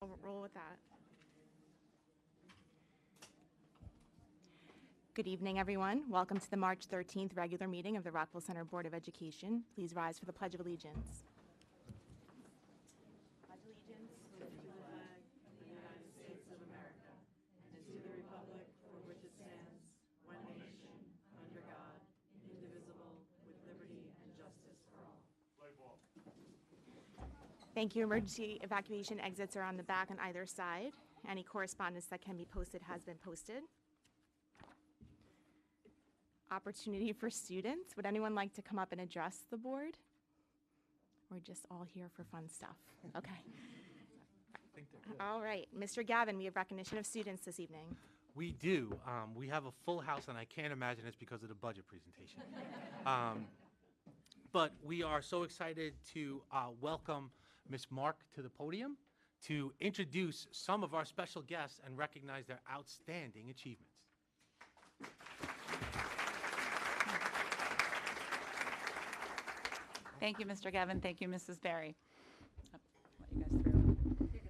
Roll with that. Good evening, everyone. Welcome to the March 13th regular meeting of the Rockville Center Board of Education. Please rise for the Pledge of Allegiance. Pledge allegiance to the flag of the United States of America and to the republic for which it stands, one nation, under God, indivisible, with liberty and justice for all. Thank you. Emergency evacuation exits are on the back on either side. Any correspondence that can be posted has been posted. Opportunity for students. Would anyone like to come up and address the board? We're just all here for fun stuff. Okay. All right. Mr. Gavin, we have recognition of students this evening. We do. We have a full house, and I can't imagine it's because of the budget presentation. But we are so excited to welcome Ms. Mark to the podium to introduce some of our special guests and recognize their outstanding achievements. Thank you, Mr. Gavin. Thank you, Mrs. Berry. Oh, let you guys through. Okay.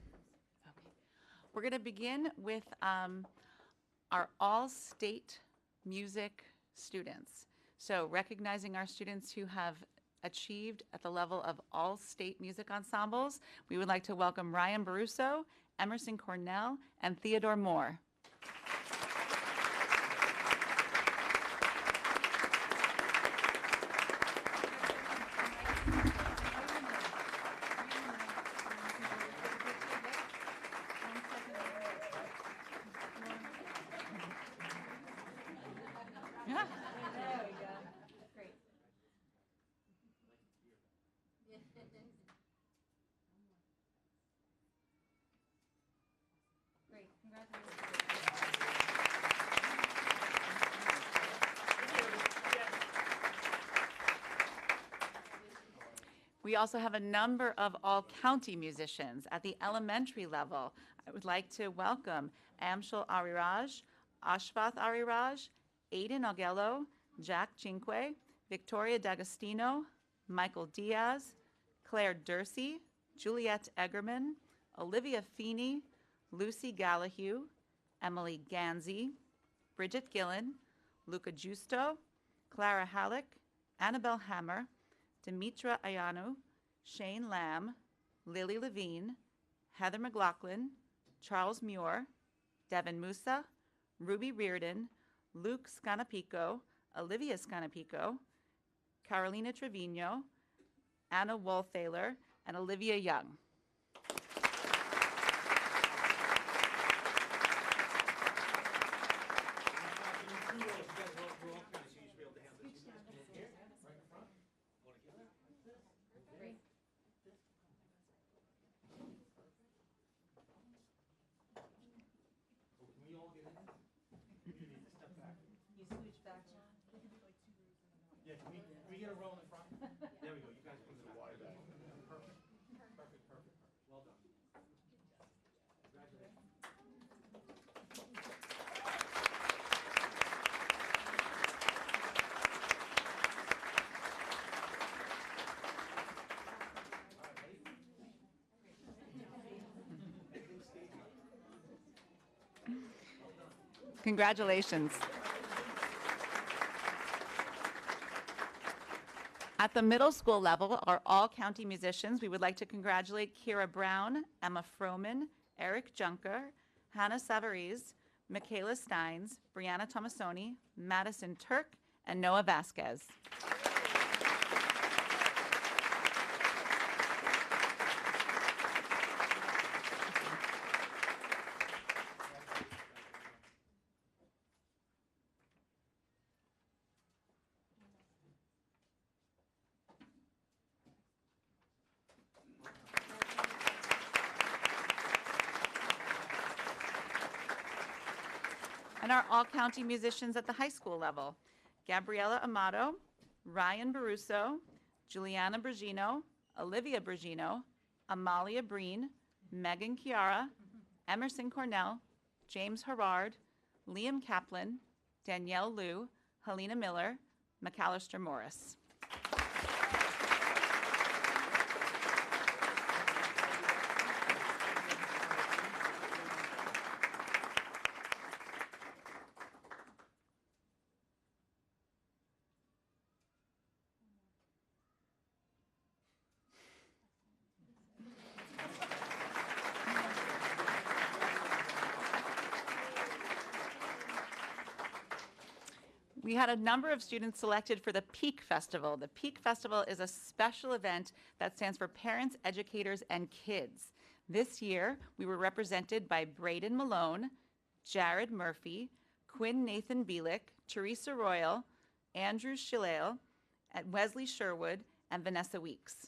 We're going to begin with our all-state music students. So recognizing our students who have achieved at the level of all-state music ensembles, we would like to welcome Ryan Baruso, Emerson Cornell, and Theodore Moore. We also have a number of all-county musicians at the elementary level. I would like to welcome Amshul Ariraj, Ashvath Ariraj, Aiden Augello, Jack Cinque, Victoria D'Agostino, Michael Diaz, Claire Dursey, Juliette Eggerman, Olivia Feeney, Lucy Gallahue, Emily Ganzi, Bridget Gillen, Luca Giusto, Clara Halleck, Annabelle Hammer, Demetra Ayanu, Shane Lamb, Lily Levine, Heather McLaughlin, Charles Muir, Devin Musa, Ruby Reardon, Luke Scanapico, Olivia Scanapico, Carolina Trevino, Anna Wolthaler, and Olivia Young. Yeah, can we get a row in the front? There we go. You guys come to the water. Perfect. Perfect. Well done. Congratulations. Congratulations. At the middle school level, our all-county musicians, we would like to congratulate Kira Brown, Emma Froman, Eric Junker, Hannah Savarese, Michaela Steins, Brianna Tomasoni, Madison Turk, and Noah Vasquez. And our all-county musicians at the high school level, Gabriella Amato, Ryan Baruso, Juliana Bergino, Olivia Bergino, Amalia Breen, Megan Chiara, Emerson Cornell, James Herard, Liam Kaplan, Danielle Liu, Helena Miller, McAllister Morris. We had a number of students selected for the Peak Festival. The Peak Festival is a special event that stands for Parents, Educators, and Kids. This year, we were represented by Braden Malone, Jared Murphy, Quinn Nathan Bielick, Teresa Royal, Andrew Shilale, and Wesley Sherwood, and Vanessa Weeks.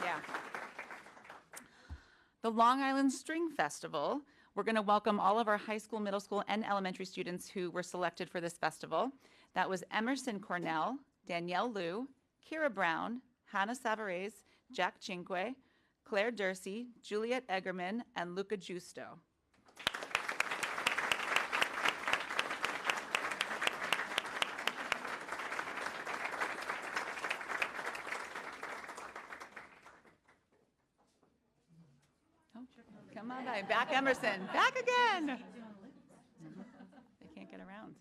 Yeah. The Long Island String Festival, we're going to welcome all of our high school, middle school, and elementary students who were selected for this festival. That was Emerson Cornell, Danielle Liu, Kira Brown, Hannah Savarez, Jack Cinque, Claire Dursey, Juliet Eggerman, and Luca Giusto. Oh, come on back, Emerson, back again. They can't get around.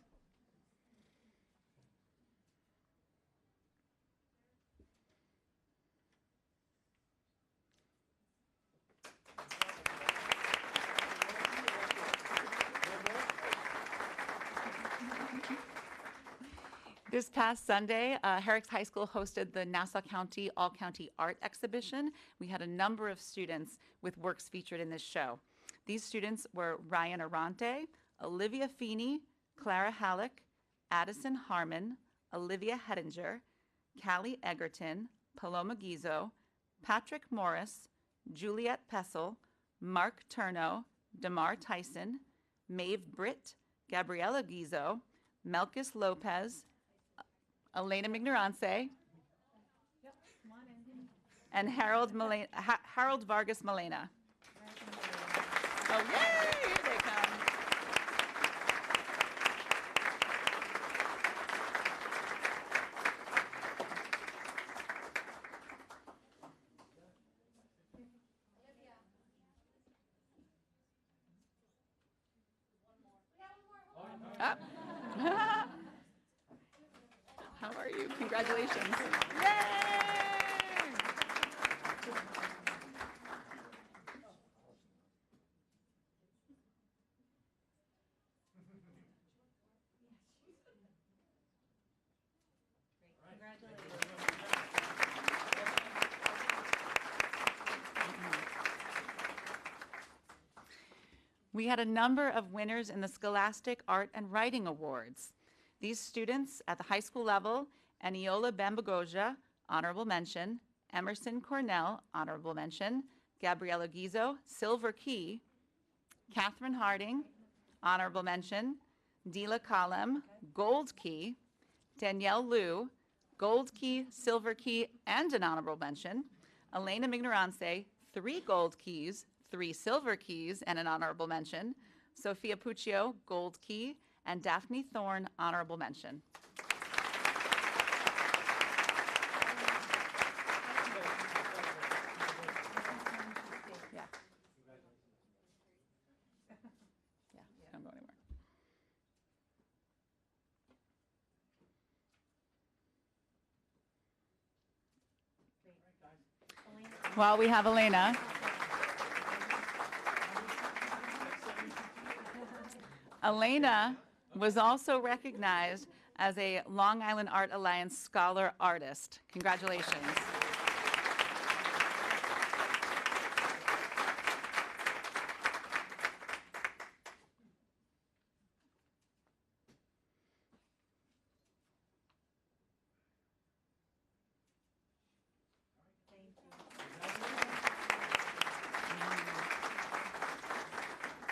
This past Sunday, Herrick's High School hosted the Nassau County All-County Art Exhibition. We had a number of students with works featured in this show. These students were Ryan Arante, Olivia Feeney, Clara Halleck, Addison Harmon, Olivia Hedinger, Callie Egerton, Paloma Gizzo, Patrick Morris, Juliet Pessel, Mark Turno, Damar Tyson, Maeve Britt, Gabriella Gizzo, Melkis Lopez, Elena Mignorance, and Harold Vargas Malena. Oh, yay! Here they come. Up. How are you? Congratulations. Yay! We had a number of winners in the Scholastic Art and Writing Awards. These students at the high school level, Eniola Bambagoja, honorable mention, Emerson Cornell, honorable mention, Gabriella Gizzo, silver key, Catherine Harding, honorable mention, Dila Kalem, gold key, Danielle Liu, gold key, silver key, and an honorable mention, Elena Mignorance, 3 gold keys, 3 silver keys, and an honorable mention, Sophia Puccio, gold key, and Daphne Thorne, honorable mention. Yeah. Yeah, don't go anywhere. While we have Elena. Elena was also recognized as a Long Island Art Alliance Scholar Artist. Congratulations.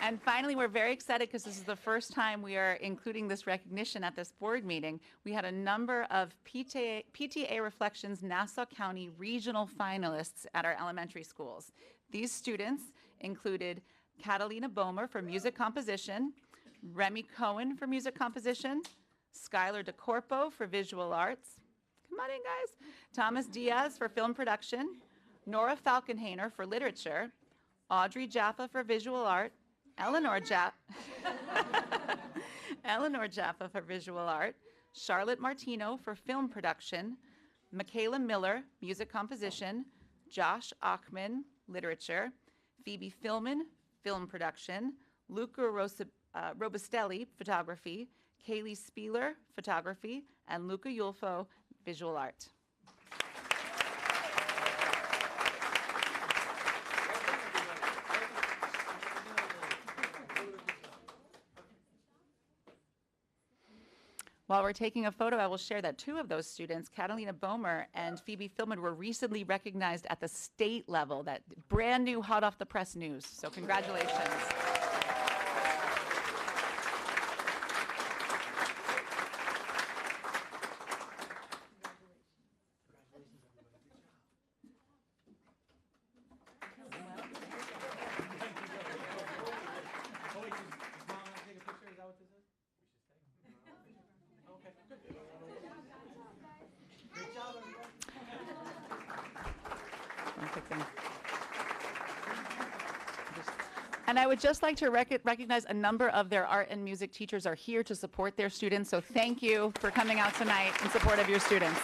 And finally, we're very excited because this is the first time we are including this recognition at this board meeting. We had a number of PTA Reflections Nassau County regional finalists at our elementary schools. These students included Catalina Bomer for music composition, Remy Cohen for music composition, Skylar DeCorpo for visual arts, come on in guys, Thomas Diaz for film production, Nora Falkenhainer for literature, Audrey Jaffa for visual art, Eleanor Jaffa for visual art, Charlotte Martino for film production, Michaela Miller, music composition, Josh Achman, literature, Phoebe Philman, film production, Luca Robustelli, photography, Kaylee Spieler, photography, and Luca Yulfo, visual art. While we're taking a photo, I will share that two of those students, Catalina Bomer and Phoebe Philman, were recently recognized at the state level. That brand new, hot off the press news. So congratulations. And I would just like to recognize a number of their art and music teachers are here to support their students. So thank you for coming out tonight in support of your students.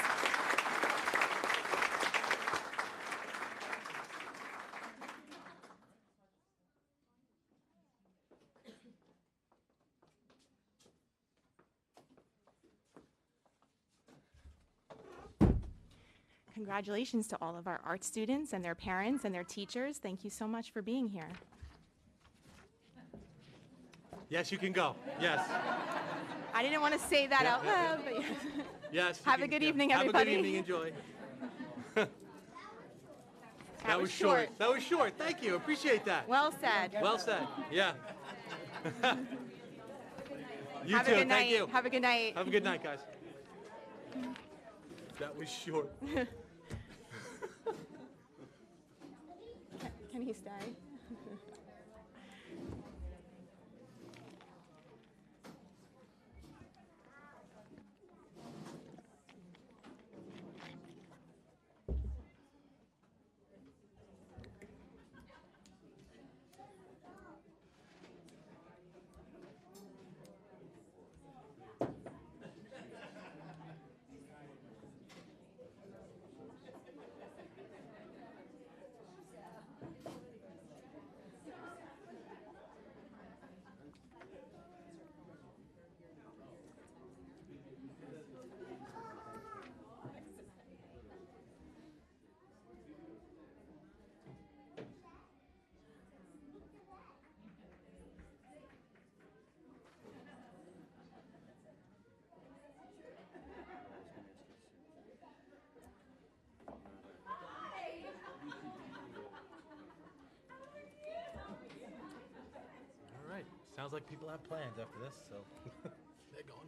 Congratulations to all of our art students and their parents and their teachers. Thank you so much for being here. Yes, you can go. Yes. I didn't want to say that out loud, but yes. Yes. Have a good evening, everybody. Have a good evening. Enjoy. That was short. That was short. Thank you. Appreciate that. Well said. Well said. Yeah. You Have too. a good night. Thank you. Have a good night. Have a good night, guys. That was short. Can he stay? All right. Sounds like people have plans after this, so they're going.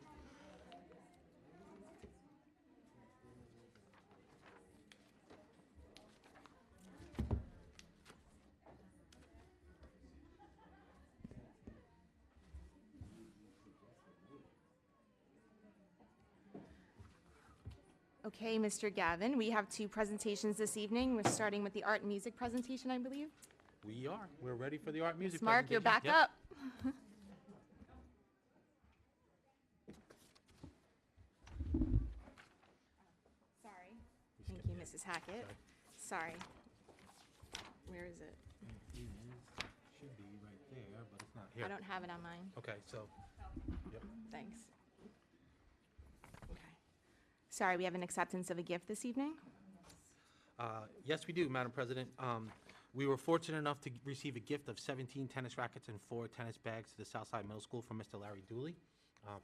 Okay, Mr. Gavin, we have two presentations this evening. We're starting with the art and music presentation, I believe. We are. We're ready for the art music Mark, you're back presentation. up. Sorry. Thank you, Mrs. Hackett. Sorry. Where is it? It should be right there, but it's not here. I don't have it on mine. Okay, so, yep. Thanks. Okay. Sorry, we have an acceptance of a gift this evening. Yes, we do, Madam President. We were fortunate enough to receive a gift of 17 tennis rackets and 4 tennis bags to the Southside Middle School from Mr. Larry Dooley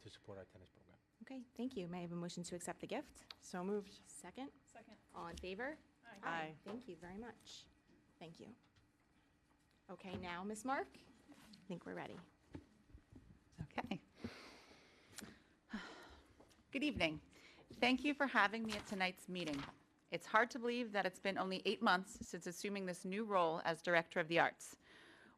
to support our tennis program. Okay, thank you. May I have a motion to accept the gift? So moved. Second? Second. All in favor? Aye. Thank you very much. Thank you. Okay, now, Ms. Mark, I think we're ready. Okay. Good evening. Thank you for having me at tonight's meeting. It's hard to believe that it's been only 8 months since assuming this new role as Director of the Arts.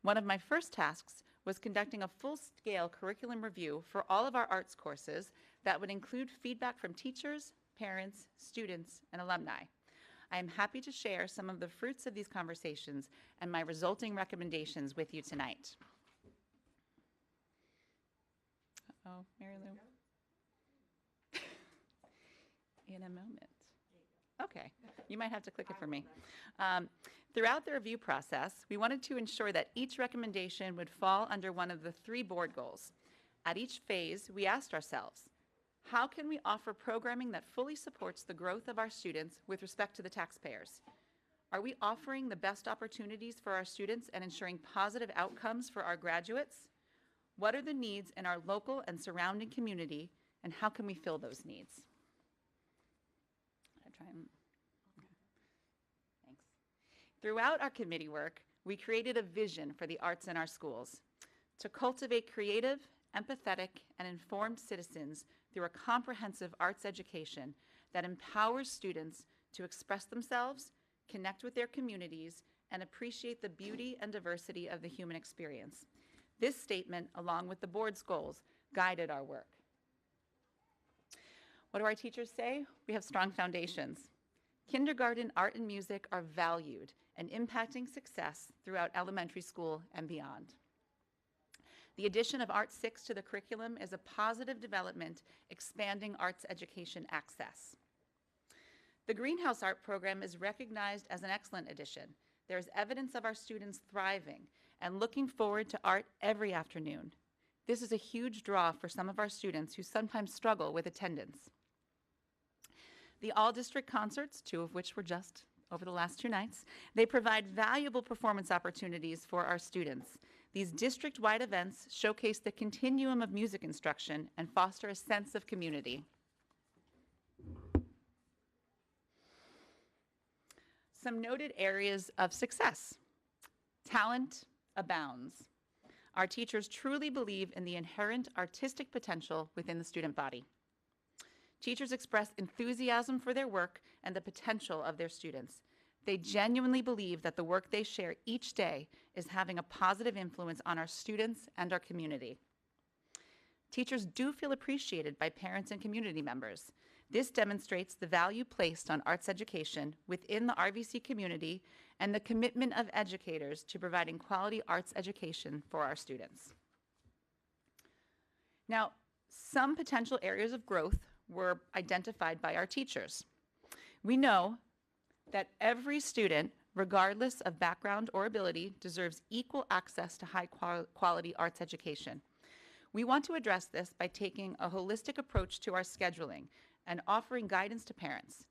One of my first tasks was conducting a full-scale curriculum review for all of our arts courses that would include feedback from teachers, parents, students, and alumni. I am happy to share some of the fruits of these conversations and my resulting recommendations with you tonight. Uh-oh, Mary Lou. In a moment. Okay, you might have to click it for me. Throughout the review process, we wanted to ensure that each recommendation would fall under one of the 3 board goals. At each phase, we asked ourselves, how can we offer programming that fully supports the growth of our students with respect to the taxpayers? Are we offering the best opportunities for our students and ensuring positive outcomes for our graduates? What are the needs in our local and surrounding community, and how can we fill those needs? Thanks. Throughout our committee work, we created a vision for the arts in our schools to cultivate creative, empathetic, and informed citizens through a comprehensive arts education that empowers students to express themselves, connect with their communities, and appreciate the beauty and diversity of the human experience. This statement, along with the board's goals, guided our work. What do our teachers say? We have strong foundations. Kindergarten art and music are valued and impacting success throughout elementary school and beyond. The addition of Art 6 to the curriculum is a positive development, expanding arts education access. The Greenhouse Art program is recognized as an excellent addition. There is evidence of our students thriving and looking forward to art every afternoon. This is a huge draw for some of our students who sometimes struggle with attendance. The all-district concerts, 2 of which were just over the last 2 nights, they provide valuable performance opportunities for our students. These district-wide events showcase the continuum of music instruction and foster a sense of community. Some noted areas of success. Talent abounds. Our teachers truly believe in the inherent artistic potential within the student body. Teachers express enthusiasm for their work and the potential of their students. They genuinely believe that the work they share each day is having a positive influence on our students and our community. Teachers do feel appreciated by parents and community members. This demonstrates the value placed on arts education within the RVC community and the commitment of educators to providing quality arts education for our students. Now, some potential areas of growth were identified by our teachers. We know that every student, regardless of background or ability, deserves equal access to high quality arts education. We want to address this by taking a holistic approach to our scheduling and offering guidance to parents.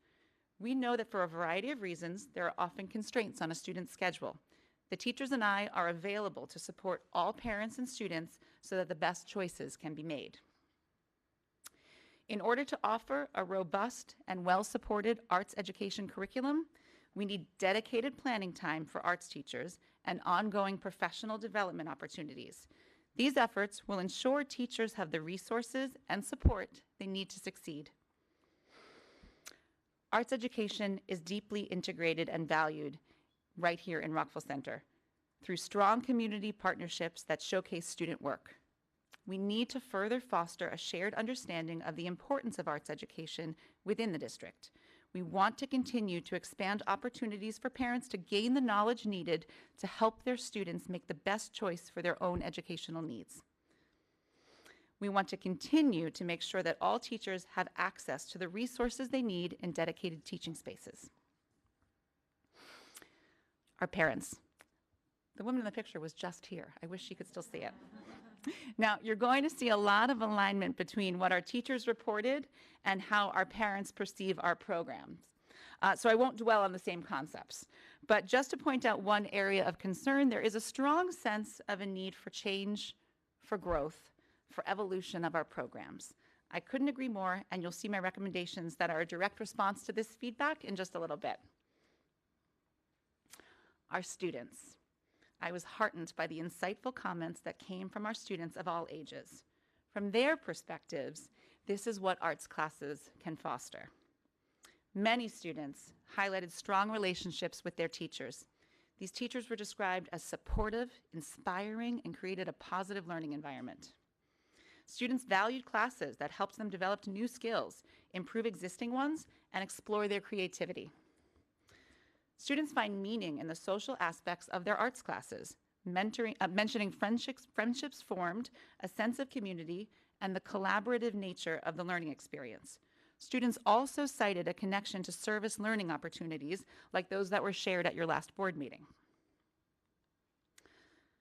We know that for a variety of reasons, there are often constraints on a student's schedule. The teachers and I are available to support all parents and students so that the best choices can be made. In order to offer a robust and well-supported arts education curriculum, we need dedicated planning time for arts teachers and ongoing professional development opportunities. These efforts will ensure teachers have the resources and support they need to succeed. Arts education is deeply integrated and valued right here in Rockville Center through strong community partnerships that showcase student work. We need to further foster a shared understanding of the importance of arts education within the district. We want to continue to expand opportunities for parents to gain the knowledge needed to help their students make the best choice for their own educational needs. We want to continue to make sure that all teachers have access to the resources they need in dedicated teaching spaces. Our parents. The woman in the picture was just here. I wish she could still see it. Now, you're going to see a lot of alignment between what our teachers reported and how our parents perceive our programs. So I won't dwell on the same concepts. But just to point out one area of concern, there is a strong sense of a need for change, for growth, for evolution of our programs. I couldn't agree more, and you'll see my recommendations that are a direct response to this feedback in just a little bit. Our students. I was heartened by the insightful comments that came from our students of all ages. From their perspectives, this is what arts classes can foster. Many students highlighted strong relationships with their teachers. These teachers were described as supportive, inspiring, and created a positive learning environment. Students valued classes that helped them develop new skills, improve existing ones, and explore their creativity. Students find meaning in the social aspects of their arts classes, mentioning friendships formed, a sense of community, and the collaborative nature of the learning experience. Students also cited a connection to service learning opportunities like those that were shared at your last board meeting.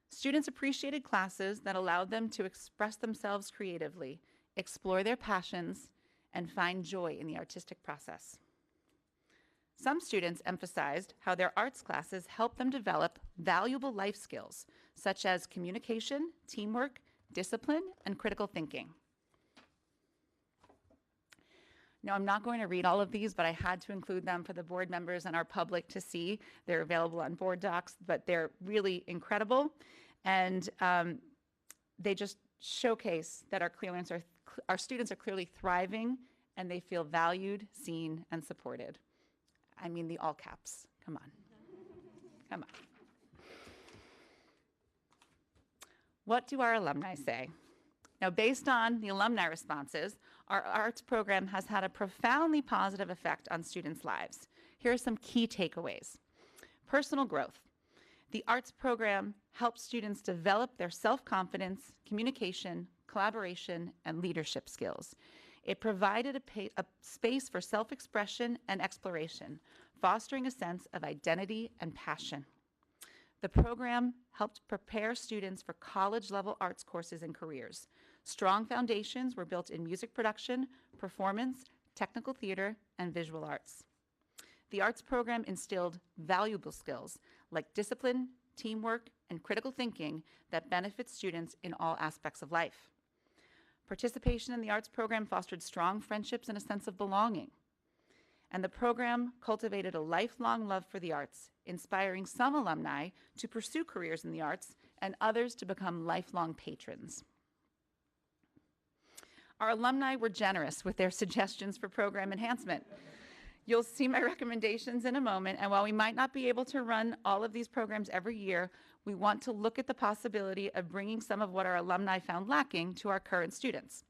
Students appreciated classes that allowed them to express themselves creatively, explore their passions, and find joy in the artistic process. Some students emphasized how their arts classes helped them develop valuable life skills, such as communication, teamwork, discipline, and critical thinking. Now, I'm not going to read all of these, but I had to include them for the board members and our public to see. They're available on board docs, but they're really incredible. And they just showcase that our students are clearly thriving and they feel valued, seen, and supported. I mean the all caps. Come on. Come on. What do our alumni say? Now, based on the alumni responses, our arts program has had a profoundly positive effect on students' lives. Here are some key takeaways. Personal growth. The arts program helps students develop their self-confidence, communication, collaboration, and leadership skills. It provided a space for self-expression and exploration, fostering a sense of identity and passion. The program helped prepare students for college-level arts courses and careers. Strong foundations were built in music production, performance, technical theater, and visual arts. The arts program instilled valuable skills like discipline, teamwork, and critical thinking that benefit students in all aspects of life. Participation in the arts program fostered strong friendships and a sense of belonging. And the program cultivated a lifelong love for the arts, inspiring some alumni to pursue careers in the arts and others to become lifelong patrons. Our alumni were generous with their suggestions for program enhancement. You'll see my recommendations in a moment, and while we might not be able to run all of these programs every year, we want to look at the possibility of bringing some of what our alumni found lacking to our current students.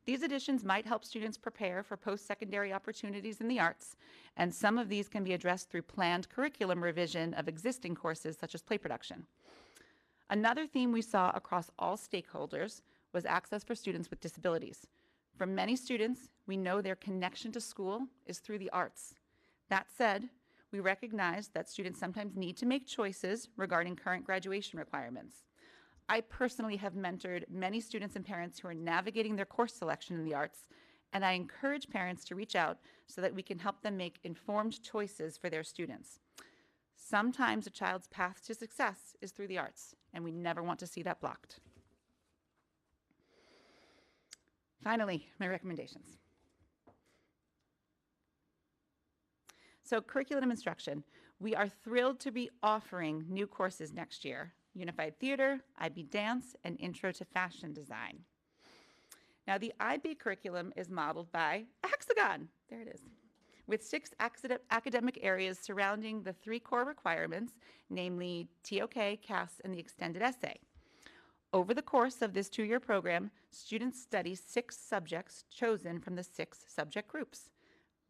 These additions might help students prepare for post-secondary opportunities in the arts, and some of these can be addressed through planned curriculum revision of existing courses such as play production. Another theme we saw across all stakeholders was access for students with disabilities. For many students, we know their connection to school is through the arts. That said, we recognize that students sometimes need to make choices regarding current graduation requirements. I personally have mentored many students and parents who are navigating their course selection in the arts, and I encourage parents to reach out so that we can help them make informed choices for their students. Sometimes a child's path to success is through the arts, and we never want to see that blocked. Finally, my recommendations. So, curriculum instruction. We are thrilled to be offering new courses next year: Unified Theater, IB Dance, and Intro to Fashion Design. Now, the IB curriculum is modeled by a hexagon. There it is. With 6 academic areas surrounding the 3 core requirements, namely TOK, CAS, and the extended essay. Over the course of this 2-year program, students study 6 subjects chosen from the 6 subject groups: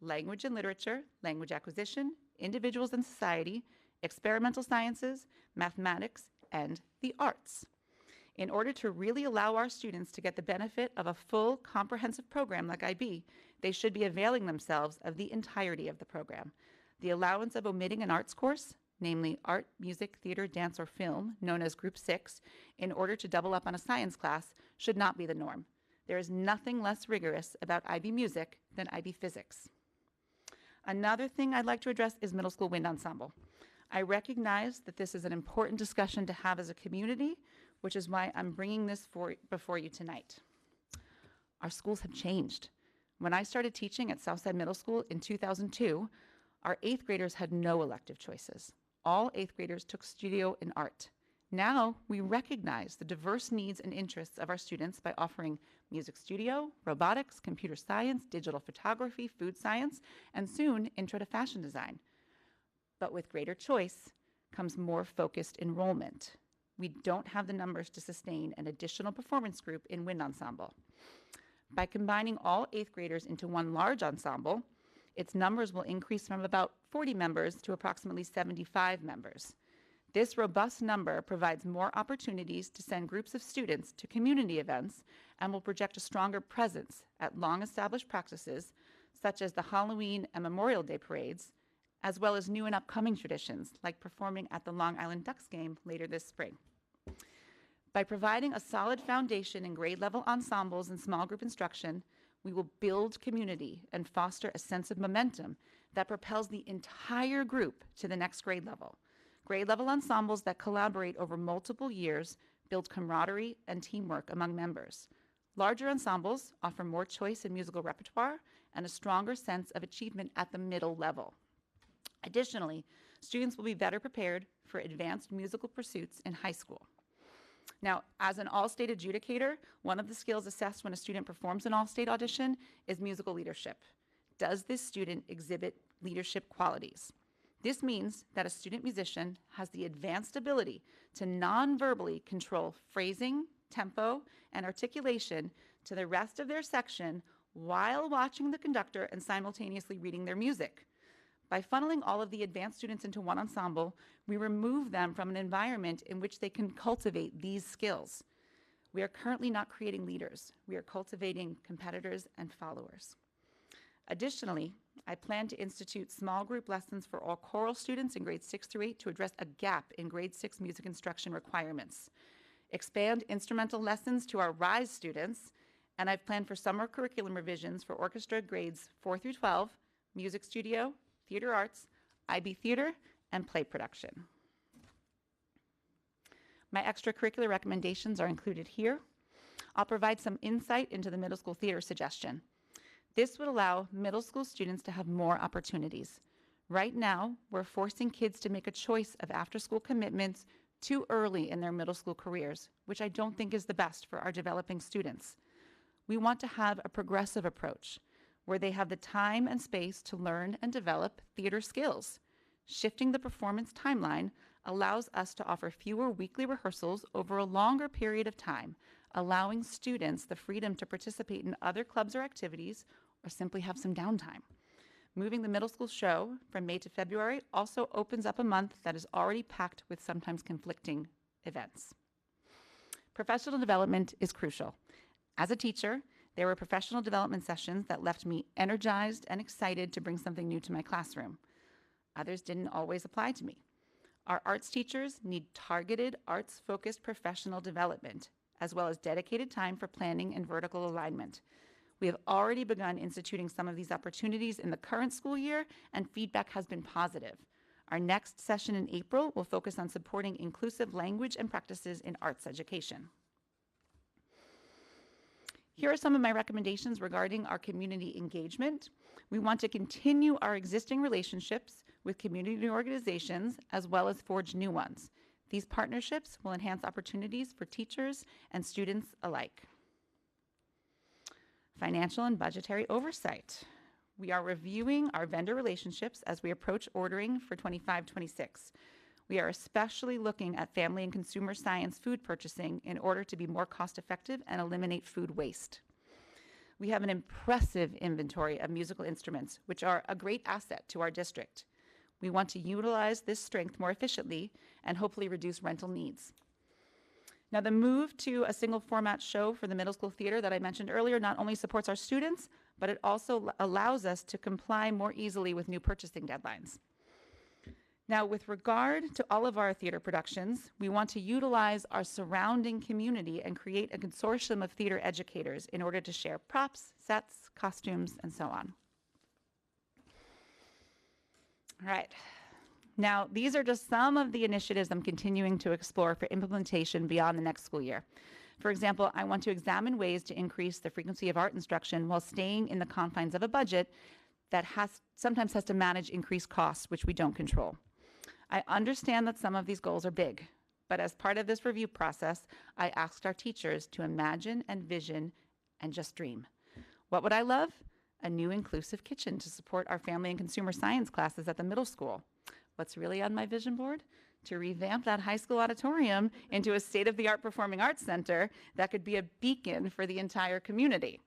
language and literature, language acquisition, individuals and society, experimental sciences, mathematics, and the arts. In order to really allow our students to get the benefit of a full, comprehensive program like IB, they should be availing themselves of the entirety of the program. The allowance of omitting an arts course, namely art, music, theater, dance, or film, known as Group 6, in order to double up on a science class, should not be the norm. There is nothing less rigorous about IB music than IB physics. Another thing I'd like to address is middle school wind ensemble. I recognize that this is an important discussion to have as a community, which is why I'm bringing this before you tonight. Our schools have changed. When I started teaching at Southside Middle School in 2002, our 8th graders had no elective choices. All 8th graders took studio and art. Now, we recognize the diverse needs and interests of our students by offering music studio, robotics, computer science, digital photography, food science, and soon, intro to fashion design. But with greater choice comes more focused enrollment. We don't have the numbers to sustain an additional performance group in wind ensemble. By combining all 8th graders into one large ensemble, its numbers will increase from about 40 members to approximately 75 members. This robust number provides more opportunities to send groups of students to community events and will project a stronger presence at long-established practices such as the Halloween and Memorial Day parades, as well as new and upcoming traditions, like performing at the Long Island Ducks game later this spring. By providing a solid foundation in grade-level ensembles and small group instruction, we will build community and foster a sense of momentum that propels the entire group to the next grade level. Grade-level ensembles that collaborate over multiple years build camaraderie and teamwork among members. Larger ensembles offer more choice in musical repertoire and a stronger sense of achievement at the middle level. Additionally, students will be better prepared for advanced musical pursuits in high school. Now, as an all-state adjudicator, one of the skills assessed when a student performs an all-state audition is musical leadership. Does this student exhibit leadership qualities? This means that a student musician has the advanced ability to non-verbally control phrasing, tempo, and articulation to the rest of their section while watching the conductor and simultaneously reading their music. By funneling all of the advanced students into one ensemble, we remove them from an environment in which they can cultivate these skills. We are currently not creating leaders. We are cultivating competitors and followers. Additionally, I plan to institute small group lessons for all choral students in grades 6 through 8 to address a gap in grade 6 music instruction requirements. Expand instrumental lessons to our RISE students, and I've planned for summer curriculum revisions for orchestra grades 4 through 12, music studio, theater arts, IB theater, and play production. My extracurricular recommendations are included here. I'll provide some insight into the middle school theater suggestion. This would allow middle school students to have more opportunities. Right now, we're forcing kids to make a choice of after-school commitments too early in their middle school careers, which I don't think is the best for our developing students. We want to have a progressive approach where they have the time and space to learn and develop theater skills. Shifting the performance timeline allows us to offer fewer weekly rehearsals over a longer period of time, allowing students the freedom to participate in other clubs or activities or simply have some downtime. Moving the middle school show from May to February also opens up a month that is already packed with sometimes conflicting events. Professional development is crucial. As a teacher, there were professional development sessions that left me energized and excited to bring something new to my classroom. Others didn't always apply to me. Our arts teachers need targeted arts-focused professional development, as well as dedicated time for planning and vertical alignment. We have already begun instituting some of these opportunities in the current school year, and feedback has been positive. Our next session in April will focus on supporting inclusive language and practices in arts education. Here are some of my recommendations regarding our community engagement. We want to continue our existing relationships with community organizations as well as forge new ones. These partnerships will enhance opportunities for teachers and students alike. Financial and budgetary oversight. We are reviewing our vendor relationships as we approach ordering for 25-26. We are especially looking at family and consumer science food purchasing in order to be more cost-effective and eliminate food waste. We have an impressive inventory of musical instruments, which are a great asset to our district. We want to utilize this strength more efficiently and hopefully reduce rental needs. Now, the move to a single format show for the middle school theater that I mentioned earlier not only supports our students, but it also allows us to comply more easily with new purchasing deadlines. Now, with regard to all of our theater productions, we want to utilize our surrounding community and create a consortium of theater educators in order to share props, sets, costumes, and so on. All right. Now, these are just some of the initiatives I'm continuing to explore for implementation beyond the next school year. For example, I want to examine ways to increase the frequency of art instruction while staying in the confines of a budget that sometimes has to manage increased costs, which we don't control. I understand that some of these goals are big, but as part of this review process, I asked our teachers to imagine and vision and just dream. What would I love? A new inclusive kitchen to support our family and consumer science classes at the middle school. What's really on my vision board? To revamp that high school auditorium into a state-of-the-art performing arts center that could be a beacon for the entire community.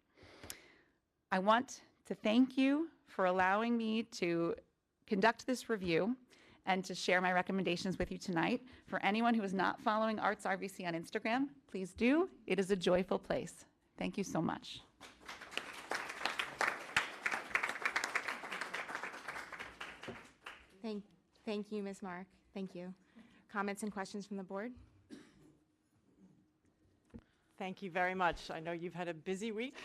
I want to thank you for allowing me to conduct this review and to share my recommendations with you tonight. For anyone who is not following Arts RVC on Instagram, please do. It is a joyful place. Thank you so much. Thank you, Ms. Mark. Thank you. Comments and questions from the board? Thank you very much. I know you've had a busy week,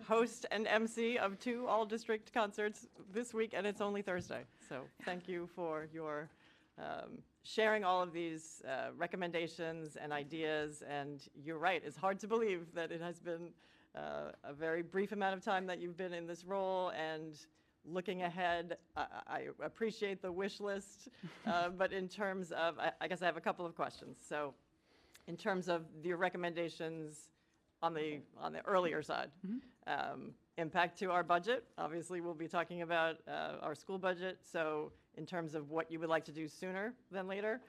host and MC of 2 all-district concerts this week, and it's only Thursday. So thank you for your sharing all of these recommendations and ideas. And you're right, it's hard to believe that it has been a very brief amount of time that you've been in this role. And looking ahead, I appreciate the wish list, but in terms of, I guess I have a couple of questions. So in terms of your recommendations on the earlier side, impact to our budget, obviously we'll be talking about our school budget. So in terms of what you would like to do sooner than later,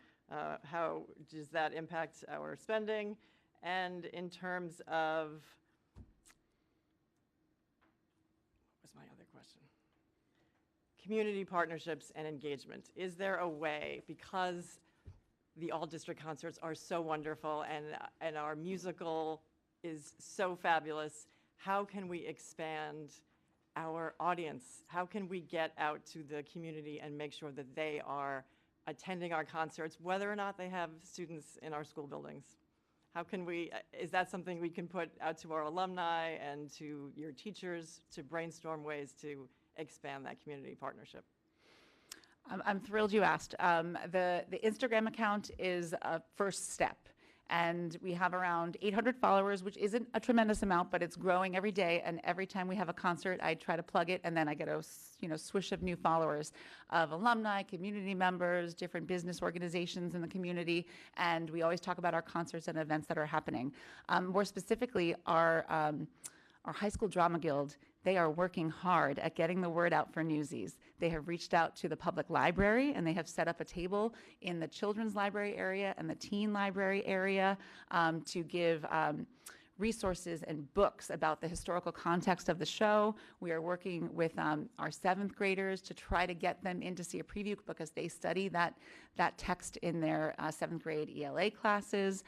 how does that impact our spending? And in terms of, what was my other question? Community partnerships and engagement. Is there a way, because the all-district concerts are so wonderful and our musical is so fabulous, how can we expand our audience? How can we get out to the community and make sure that they are attending our concerts, whether or not they have students in our school buildings? How can we, is that something we can put out to our alumni and to your teachers to brainstorm ways to expand that community partnership? I'm thrilled you asked. The Instagram account is a first step. And we have around 800 followers, which isn't a tremendous amount, but it's growing every day. And every time we have a concert, I try to plug it, and then I get a swish of new followers of alumni, community members, different business organizations in the community. And we always talk about our concerts and events that are happening. More specifically, our high school drama guild, they are working hard at getting the word out for Newsies. They have reached out to the public library, and they have set up a table in the children's library area and the teen library area to give resources and books about the historical context of the show. We are working with our 7th graders to try to get them in to see a preview because they study that text in their 7th grade ELA classes.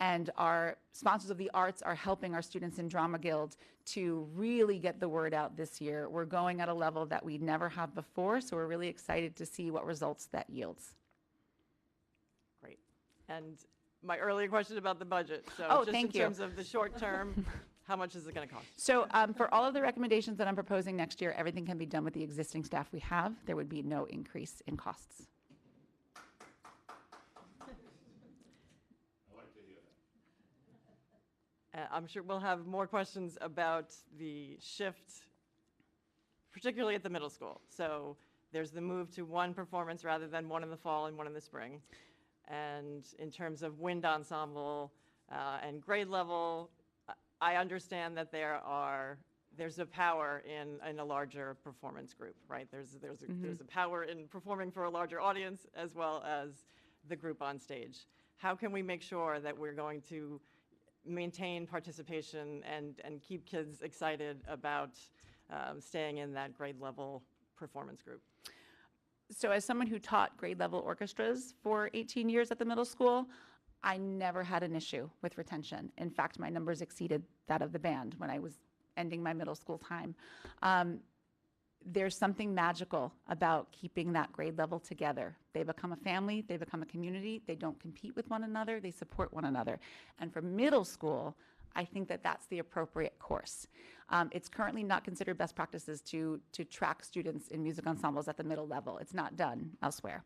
And our sponsors of the arts are helping our students in Drama Guild to really get the word out this year. We're going at a level that we never have before, so we're really excited to see what results that yields. Great. And my earlier question about the budget. So just thank in you. terms of the short term, how much is it going to cost? So for all of the recommendations that I'm proposing next year, everything can be done with the existing staff we have. There would be no increase in costs. I'm sure we'll have more questions about the shift, particularly at the middle school. So there's the move to 1 performance rather than 1 in the fall and 1 in the spring. And in terms of wind ensemble and grade level, I understand that there's a power in a larger performance group, right? There's a power in performing for a larger audience as well as the group on stage. How can we make sure that we're going to maintain participation and keep kids excited about staying in that grade level performance group? So as someone who taught grade level orchestras for 18 years at the middle school, I never had an issue with retention. In fact, my numbers exceeded that of the band when I was ending my middle school time. There's something magical about keeping that grade level together. They become a family, they become a community, they don't compete with one another, they support one another. And for middle school, I think that that's the appropriate course. It's currently not considered best practices to track students in music ensembles at the middle level. It's not done elsewhere.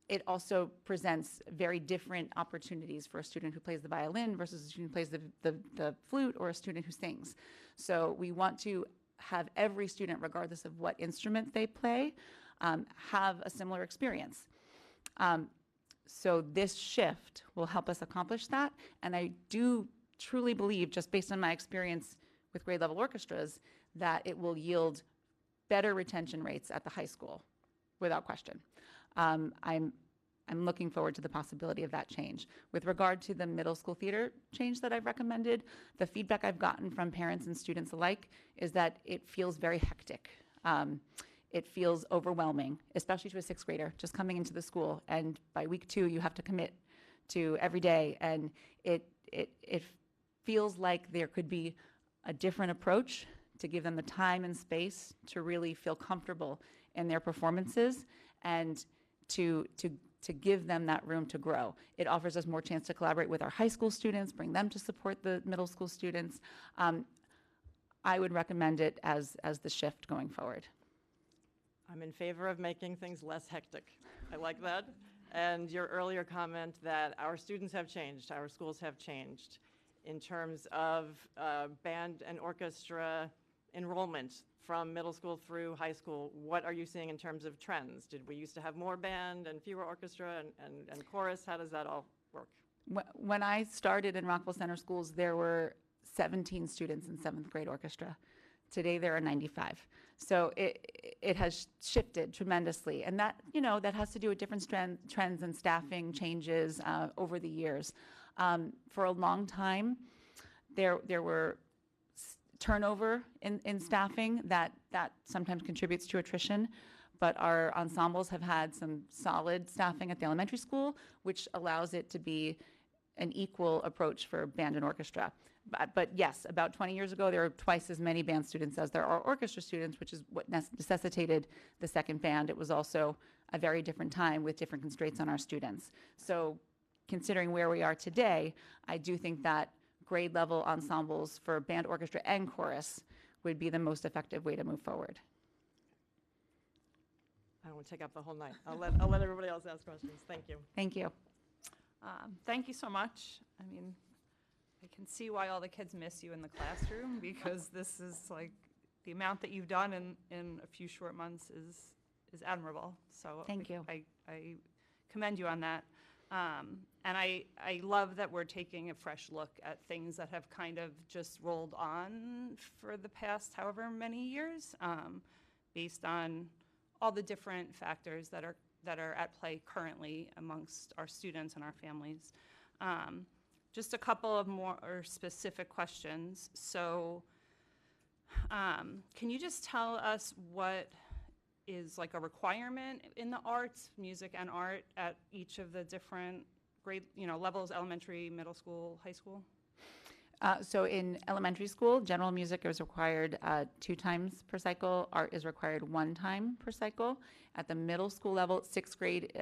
It also presents very different opportunities for a student who plays the violin versus a student who plays the flute or a student who sings. So we want to have every student, regardless of what instrument they play, have a similar experience. So this shift will help us accomplish that. And I do truly believe, just based on my experience with grade level orchestras, that it will yield better retention rates at the high school, without question. I'm looking forward to the possibility of that change. With regard to the middle school theater change that I've recommended, the feedback I've gotten from parents and students alike is that it feels very hectic. It feels overwhelming, especially to a 6th grader just coming into the school. And by week 2, you have to commit to every day. And it feels like there could be a different approach to give them the time and space to really feel comfortable in their performances and to give them that room to grow. It offers us more chance to collaborate with our high school students, bring them to support the middle school students. I would recommend it as the shift going forward. I'm in favor of making things less hectic. I like that. And your earlier comment that our students have changed, our schools have changed in terms of band and orchestra enrollment from middle school through high school. What are you seeing in terms of trends? Did we used to have more band and fewer orchestra and chorus? How does that all work? When I started in Rockville Center Schools, there were 17 students in 7th grade orchestra. Today there are 95. So it has shifted tremendously, and that that has to do with different trends and staffing changes over the years. For a long time, there were turnover in staffing that sometimes contributes to attrition, but our ensembles have had some solid staffing at the elementary school, which allows it to be an equal approach for band and orchestra. But yes, about 20 years ago, there were twice as many band students as there are orchestra students, which is what necessitated the second band. It was also a very different time with different constraints on our students. So considering where we are today, I do think that grade level ensembles for band, orchestra, and chorus would be the most effective way to move forward. I don't want to take up the whole night. I'll let everybody else ask questions. Thank you. Thank you. Thank you so much. I mean, I can see why all the kids miss you in the classroom, because this is like the amount that you've done in a few short months is admirable. So Thank you. I commend you on that. And I love that we're taking a fresh look at things that have kind of just rolled on for the past however many years, based on all the different factors that are at play currently amongst our students and our families. Just a couple of more specific questions. So can you just tell us what is like a requirement in the arts, music and art, at each of the different grade, levels, elementary, middle school, high school? So in elementary school, general music is required 2 times per cycle. Art is required 1 time per cycle. At the middle school level, 6th grade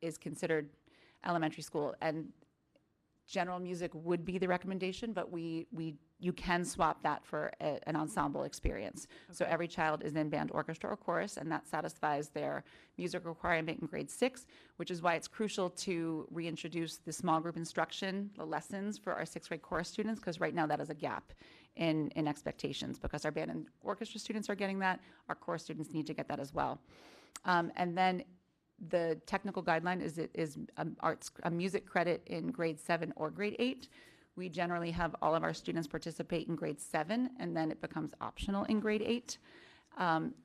is considered elementary school, and general music would be the recommendation, but you can swap that for an ensemble experience. Okay. So every child is in band, orchestra, or chorus, and that satisfies their music requirement in grade 6, which is why it's crucial to reintroduce the small group instruction, the lessons for our 6th grade chorus students, because right now that is a gap in expectations, because our band and orchestra students are getting that, our chorus students need to get that as well. And then the technical guideline is a music credit in grade 7 or grade 8. We generally have all of our students participate in grade 7, and then it becomes optional in grade 8.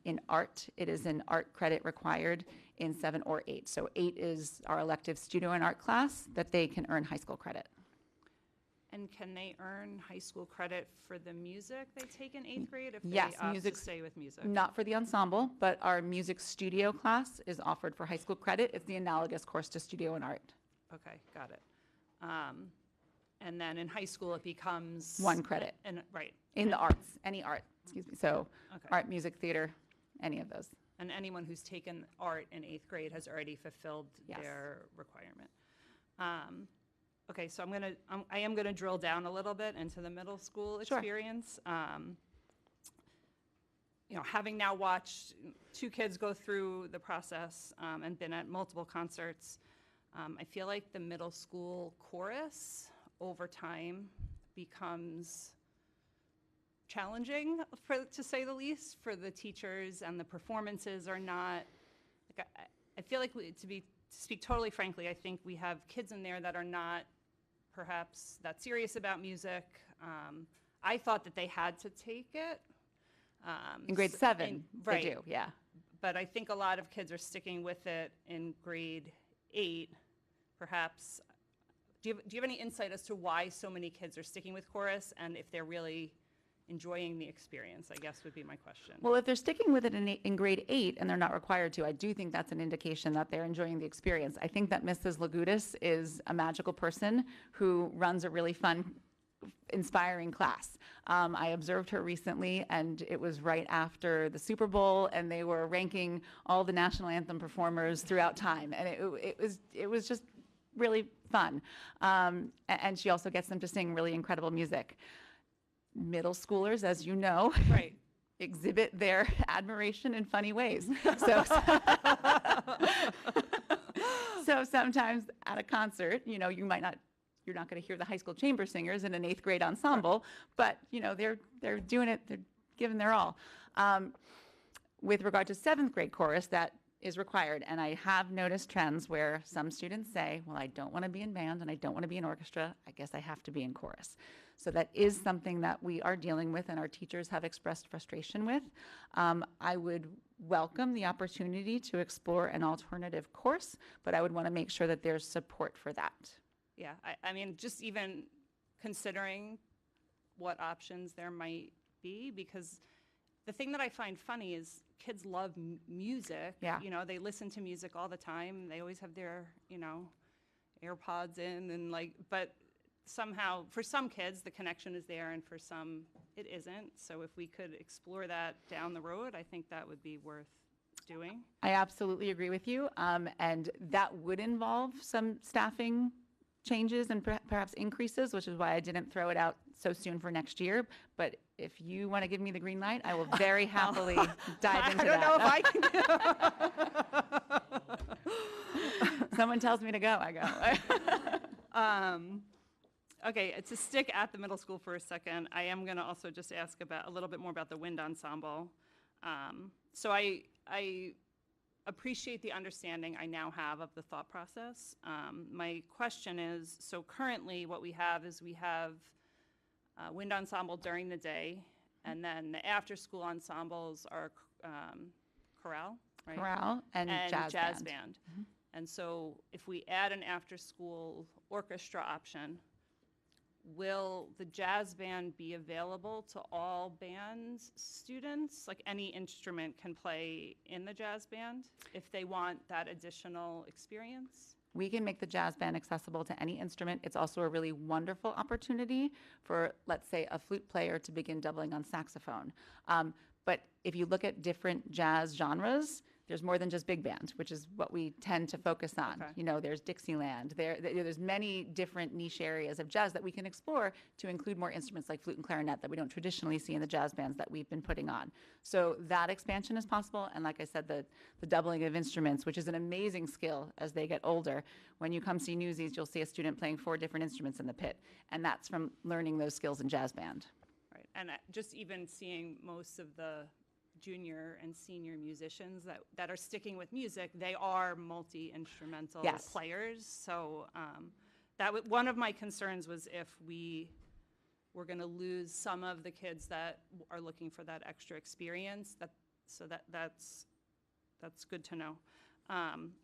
In art, it is an art credit required in 7 or 8. So 8 is our elective studio and art class that they can earn high school credit. And can they earn high school credit for the music they take in 8th grade if Yes, they opt music, to stay with music? Not for the ensemble, but our music studio class is offered for high school credit. It's the analogous course to studio and art. Okay, got it. And then in high school, it becomes 1 credit. Right. In the arts, any art, excuse me. So Okay. art, music, theater, any of those. And anyone who's taken art in 8th grade has already fulfilled Yes. their requirement. Okay, so I am gonna drill down a little bit into the middle school Sure. experience. Having now watched 2 kids go through the process and been at multiple concerts, I feel like the middle school chorus over time becomes challenging, to say the least, for the teachers, and the performances are not, like, I feel like to speak totally frankly, I think we have kids in there that are not perhaps that serious about music. I thought that they had to take it. In grade 7, right. they do, yeah. But I think a lot of kids are sticking with it in grade 8, perhaps. Do you have any insight as to why so many kids are sticking with chorus, and if they're really enjoying the experience, I guess would be my question. Well, if they're sticking with it in grade 8 and they're not required to, I do think that's an indication that they're enjoying the experience. I think that Mrs. Lagutis is a magical person who runs a really fun inspiring class. I observed her recently, and it was right after the Super Bowl, and they were ranking all the national anthem performers throughout time, and it was just really fun. And she also gets them to sing really incredible music. Middle schoolers, as you know, Right. exhibit their admiration in funny ways. So, so sometimes at a concert, you know, you're not going to hear the high school chamber singers in an 8th grade ensemble, but you know, they're doing it, they're giving their all. With regard to 7th grade chorus, that is required, and I have noticed trends where some students say, well, I don't want to be in band and I don't want to be in orchestra, I guess I have to be in chorus. So that is something that we are dealing with and our teachers have expressed frustration with. I would welcome the opportunity to explore an alternative course, but I would want to make sure that there's support for that. Yeah, I mean, just even considering what options there might be, because the thing that I find funny is kids love music. Yeah. You know, they listen to music all the time. They always have their, you know, AirPods in and like, but somehow for some kids the connection is there and for some it isn't. So if we could explore that down the road, I think that would be worth doing. I absolutely agree with you. And that would involve some staffing changes and perhaps increases, which is why I didn't throw it out so soon for next year. But if you want to give me the green light, I will very happily dive into that. I don't know if I can. Someone tells me to go, I go. Okay, to stick at the middle school for a second, I am going to also just ask about a little bit more about the wind ensemble. So I appreciate the understanding I now have of the thought process. My question is, so currently what we have is we have wind ensemble during the day, and then the after-school ensembles are chorale, right? Chorale and jazz band. Mm-hmm. And so if we add an after-school orchestra option, will the jazz band be available to all band students? Like any instrument can play in the jazz band if they want that additional experience? We can make the jazz band accessible to any instrument. It's also a really wonderful opportunity for, let's say, a flute player to begin doubling on saxophone. But if you look at different jazz genres, there's more than just big band, which is what we tend to focus on. Okay. You know, there's Dixieland. There's many different niche areas of jazz that we can explore to include more instruments like flute and clarinet that we don't traditionally see in the jazz bands that we've been putting on. So that expansion is possible. And like I said, the doubling of instruments, which is an amazing skill as they get older. When you come see Newsies, you'll see a student playing 4 different instruments in the pit. And that's from learning those skills in jazz band. Right, and just even seeing most of the junior and senior musicians that are sticking with music, they are multi-instrumental Yes. players. So one of my concerns was if we were going to lose some of the kids that are looking for that extra experience. That's good to know.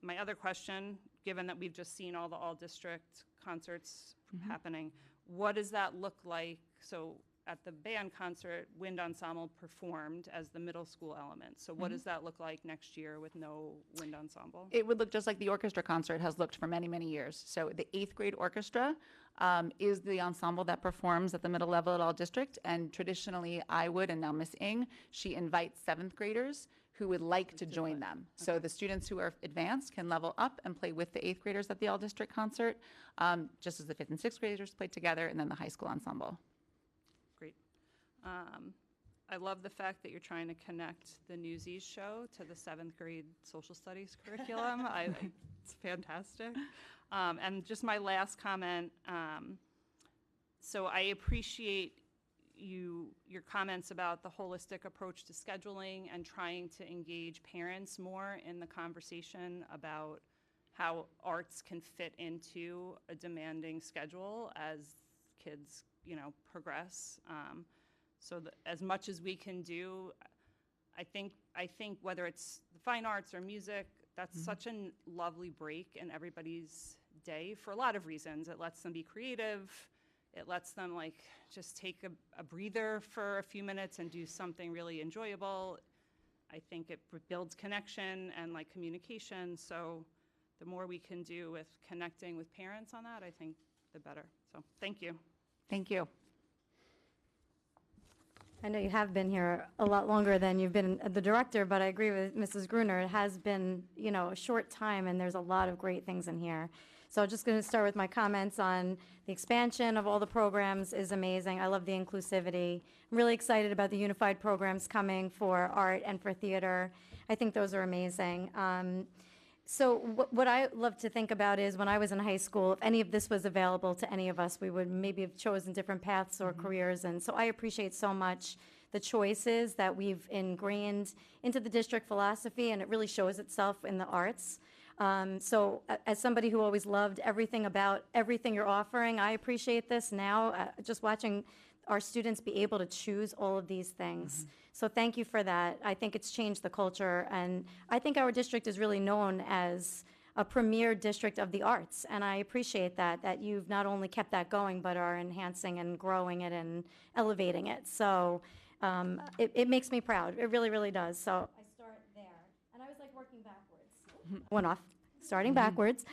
My other question, given that we've just seen all the all-district concerts happening, what does that look like? So at the band concert, wind ensemble performed as the middle school element. So what does that look like next year with no wind ensemble? It would look just like the orchestra concert has looked for many, many years. So the 8th grade orchestra is the ensemble that performs at the middle level at all district. And traditionally, I would, and now Miss Ng, she invites 7th graders who would like to join them. So the students who are advanced can level up and play with the 8th graders at the all district concert, just as the 5th and 6th graders played together, and then the high school ensemble. Great. I love the fact that you're trying to connect the Newsies show to the 7th grade social studies curriculum. It's fantastic. And just my last comment, so I appreciate your comments about the holistic approach to scheduling and trying to engage parents more in the conversation about how arts can fit into a demanding schedule as kids, progress. So as much as we can do, I think whether it's the fine arts or music, that's such a lovely break in everybody's day for a lot of reasons. It lets them be creative. It lets them just take a breather for a few minutes and do something really enjoyable. I think it builds connection and communication. So the more we can do with connecting with parents on that, I think the better. So thank you. Thank you. I know you have been here a lot longer than you've been the director, but I agree with Mrs. Gruner. It has been, a short time, and there's a lot of great things in here. So I'm just going to start with my comments on the expansion of all the programs is amazing. I love the inclusivity. I'm really excited about the unified programs coming for art and for theater. I think those are amazing. So what I love to think about is when I was in high school, if any of this was available to any of us, we would maybe have chosen different paths or careers. And so I appreciate so much the choices that we've ingrained into the district philosophy, and it really shows itself in the arts. So as somebody who always loved everything about everything you're offering, I appreciate this now, just watching our students be able to choose all of these things. So thank you for that. I think it's changed the culture, and I think our district is really known as a premier district of the arts, and I appreciate that you've not only kept that going, but are enhancing and growing it and elevating it. So it makes me proud. It really, really does. So I start there, and I was like working backwards. Went off, starting backwards.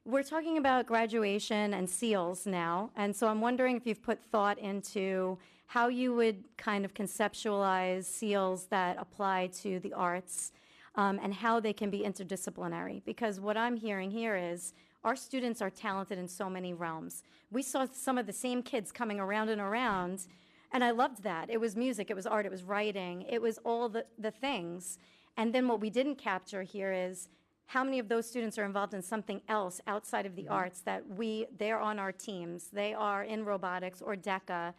We're talking about graduation and seals now, and so I'm wondering if you've put thought into how you would kind of conceptualize seals that apply to the arts, and how they can be interdisciplinary. Because what I'm hearing here is our students are talented in so many realms. We saw some of the same kids coming around and around, and I loved that. It was music, it was art, it was writing, it was all the things. And then what we didn't capture here is how many of those students are involved in something else outside of the arts that they're on our teams. They are in robotics or DECA,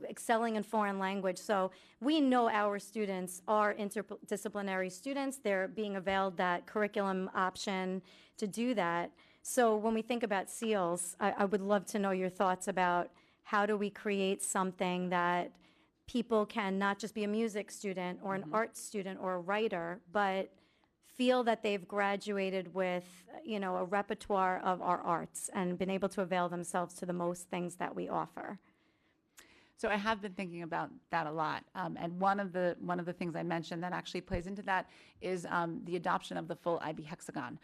excelling in foreign language. So we know our students are interdisciplinary students. They're being availed that curriculum option to do that. So when we think about SEALs, I would love to know your thoughts about how do we create something that people can not just be a music student or an art student or a writer, but feel that they've graduated with, a repertoire of our arts and been able to avail themselves to the most things that we offer. So I have been thinking about that a lot, and one of the things I mentioned that actually plays into that is the adoption of the full IB hexagon.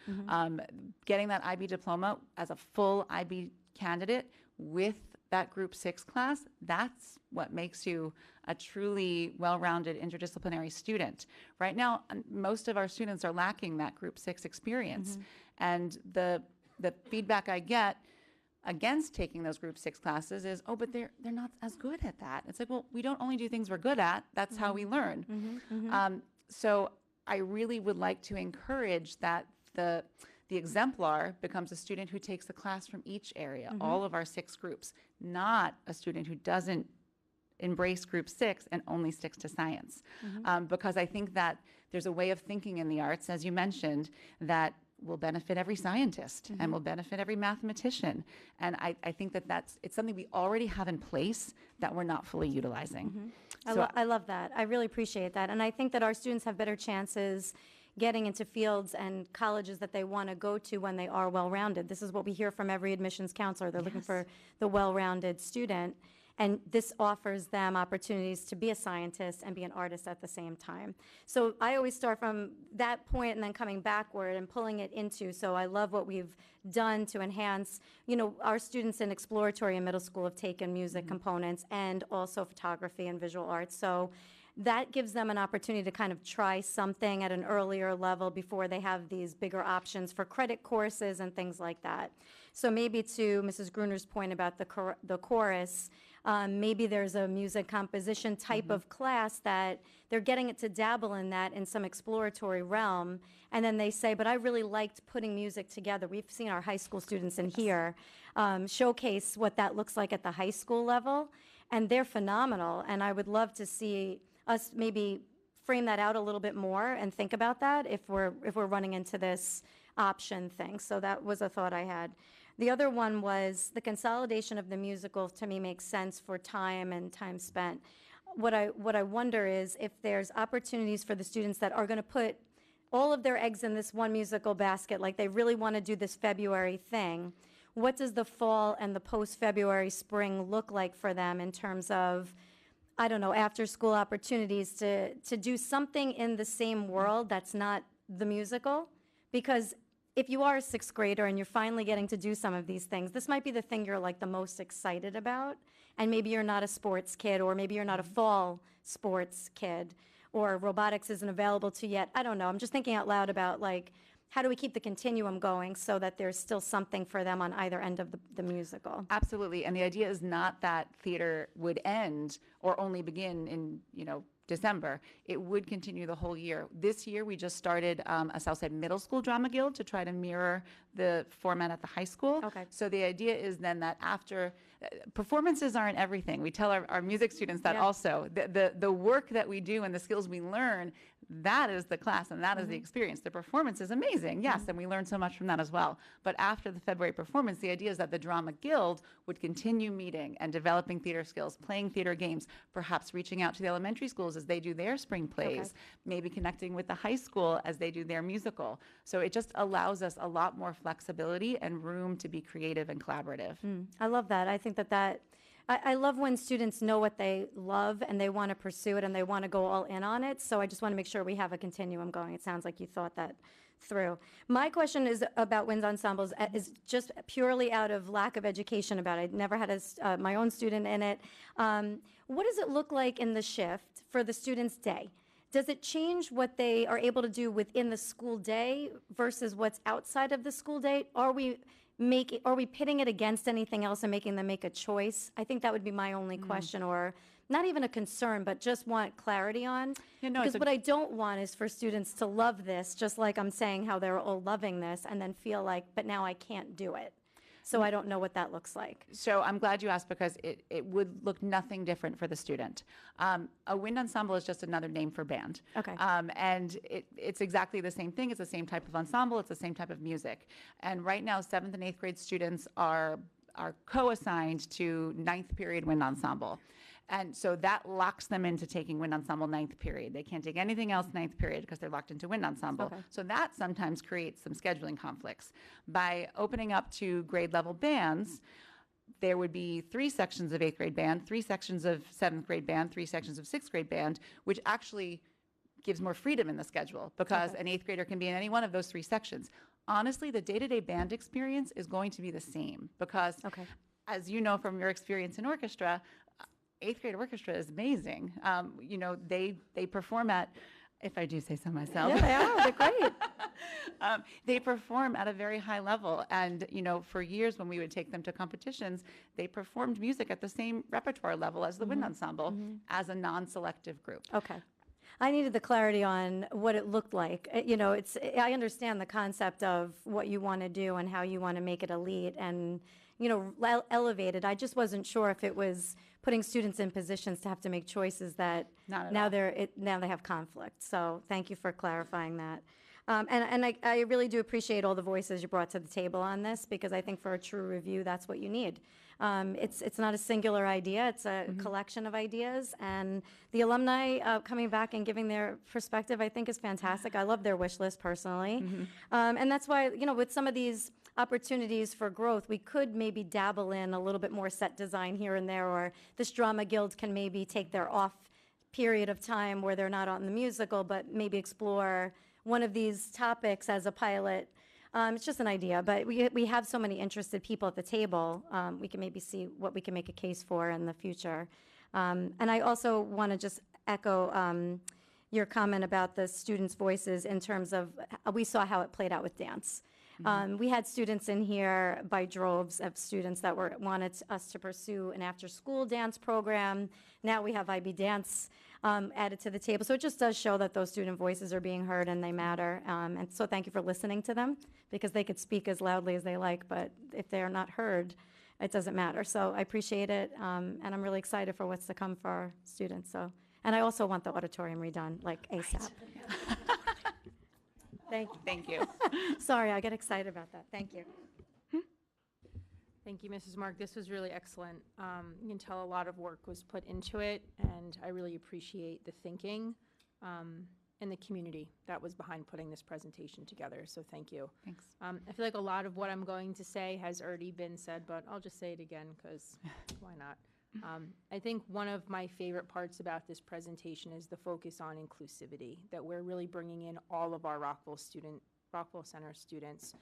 Getting that IB diploma as a full IB candidate with that Group 6 class, that's what makes you a truly well-rounded interdisciplinary student. Right now, most of our students are lacking that Group 6 experience, and the feedback I get against taking those Group 6 classes is, oh, but they're not as good at that. It's like, well, we don't only do things we're good at, that's how we learn. So I really would like to encourage that the exemplar becomes a student who takes a class from each area, all of our 6 groups, not a student who doesn't embrace Group 6 and only sticks to science. Because I think that there's a way of thinking in the arts, as you mentioned, that will benefit every scientist and will benefit every mathematician. And I think that it's something we already have in place that we're not fully utilizing. I love that. I really appreciate that. And I think that our students have better chances getting into fields and colleges that they want to go to when they are well-rounded. This is what we hear from every admissions counselor. They're looking for the well-rounded student. And this offers them opportunities to be a scientist and be an artist at the same time. So I always start from that point and then coming backward and pulling it into. So I love what we've done to enhance, our students in exploratory and middle school have taken music components and also photography and visual arts. So that gives them an opportunity to kind of try something at an earlier level before they have these bigger options for credit courses and things like that. So maybe to Mrs. Gruner's point about the chorus, maybe there's a music composition type of class that they're getting it to dabble in that in some exploratory realm, and then they say, but I really liked putting music together. We've seen our high school students in here showcase what that looks like at the high school level, and they're phenomenal, and I would love to see us maybe frame that out a little bit more and think about that if we're running into this option thing. So that was a thought I had. The other one was the consolidation of the musical to me makes sense for time and time spent. What I wonder is if there's opportunities for the students that are going to put all of their eggs in this one musical basket, like they really want to do this February thing. What does the fall and the post-February spring look like for them in terms of, I don't know, after-school opportunities to do something in the same world that's not the musical? Because if you are a sixth grader and you're finally getting to do some of these things, this might be the thing you're like the most excited about. And maybe you're not a sports kid, or maybe you're not a fall sports kid, or robotics isn't available to you yet. I don't know. I'm just thinking out loud about like, how do we keep the continuum going so that there's still something for them on either end of the musical? Absolutely. And the idea is not that theater would end or only begin in, December. It would continue the whole year. This year, we just started a Southside Middle School Drama Guild to try to mirror the format at the high school. Okay. So the idea is then that after, performances aren't everything. We tell our music students that Yeah. also. The work that we do and the skills we learn, that is the class and that is the experience. The performance is amazing, yes, and we learn so much from that as well. But after the February performance, the idea is that the Drama Guild would continue meeting and developing theater skills, playing theater games, perhaps reaching out to the elementary schools as they do their spring plays, maybe connecting with the high school as they do their musical. So it just allows us a lot more flexibility and room to be creative and collaborative. I love that. I think I love when students know what they love and they want to pursue it and they want to go all in on it. So I just want to make sure we have a continuum going. It sounds like you thought that through. My question is about wind ensembles is just purely out of lack of education about it. I never had my own student in it. What does it look like in the shift for the student's day? Does it change what they are able to do within the school day versus what's outside of the school day? Are we pitting it against anything else and making them make a choice? I think that would be my only question, or not even a concern, but just want clarity on. Because what I don't want is for students to love this, just like I'm saying how they're all loving this, and then feel like, but now I can't do it. So I don't know what that looks like. So I'm glad you asked, because it would look nothing different for the student. A wind ensemble is just another name for band. Okay. And it's exactly the same thing. It's the same type of ensemble. It's the same type of music. And right now, 7th and 8th grade students are co-assigned to 9th period wind ensemble. And so that locks them into taking wind ensemble 9th period. They can't take anything else 9th period because they're locked into wind ensemble. Okay. So that sometimes creates some scheduling conflicts. By opening up to grade level bands, there would be 3 sections of 8th grade band, 3 sections of 7th grade band, 3 sections of 6th grade band, which actually gives more freedom in the schedule, because an 8th grader can be in any one of those 3 sections. Honestly, the day-to-day band experience is going to be the same, because as you know from your experience in orchestra, 8th grade orchestra is amazing. They perform at, if I do say so myself. Yeah, they are. They're great. They perform at a very high level. And, for years when we would take them to competitions, they performed music at the same repertoire level as the wind ensemble as a non-selective group. Okay. I needed the clarity on what it looked like. I understand the concept of what you want to do and how you want to make it elite and, elevated. I just wasn't sure if it was putting students in positions to have to make choices that now they have conflict. So thank you for clarifying that. And I really do appreciate all the voices you brought to the table on this, because I think for a true review, that's what you need. It's not a singular idea, it's a collection of ideas, and the alumni coming back and giving their perspective, I think, is fantastic. I love their wish list personally. And that's why, with some of these opportunities for growth, we could maybe dabble in a little bit more set design here and there, or this drama guild can maybe take their off period of time where they're not on the musical, but maybe explore one of these topics as a pilot. It's just an idea, but we have so many interested people at the table. We can maybe see what we can make a case for in the future. And I also want to just echo your comment about the students' voices in terms of, we saw how it played out with dance. We had students in here by droves of students that wanted us to pursue an after-school dance program. Now we have IB Dance added to the table. So it just does show that those student voices are being heard and they matter. And so thank you for listening to them, because they could speak as loudly as they like, but if they're not heard, it doesn't matter. So I appreciate it, and I'm really excited for what's to come for our students. So, and I also want the auditorium redone, like ASAP. Thank you. Thank you. Sorry, I get excited about that. Thank you. Thank you, Mrs. Mark. This was really excellent. You can tell a lot of work was put into it, and I really appreciate the thinking and the community that was behind putting this presentation together, so thank you. Thanks. I feel like a lot of what I'm going to say has already been said, but I'll just say it again, because why not? I think one of my favorite parts about this presentation is the focus on inclusivity, that we're really bringing in all of our Rockville Center students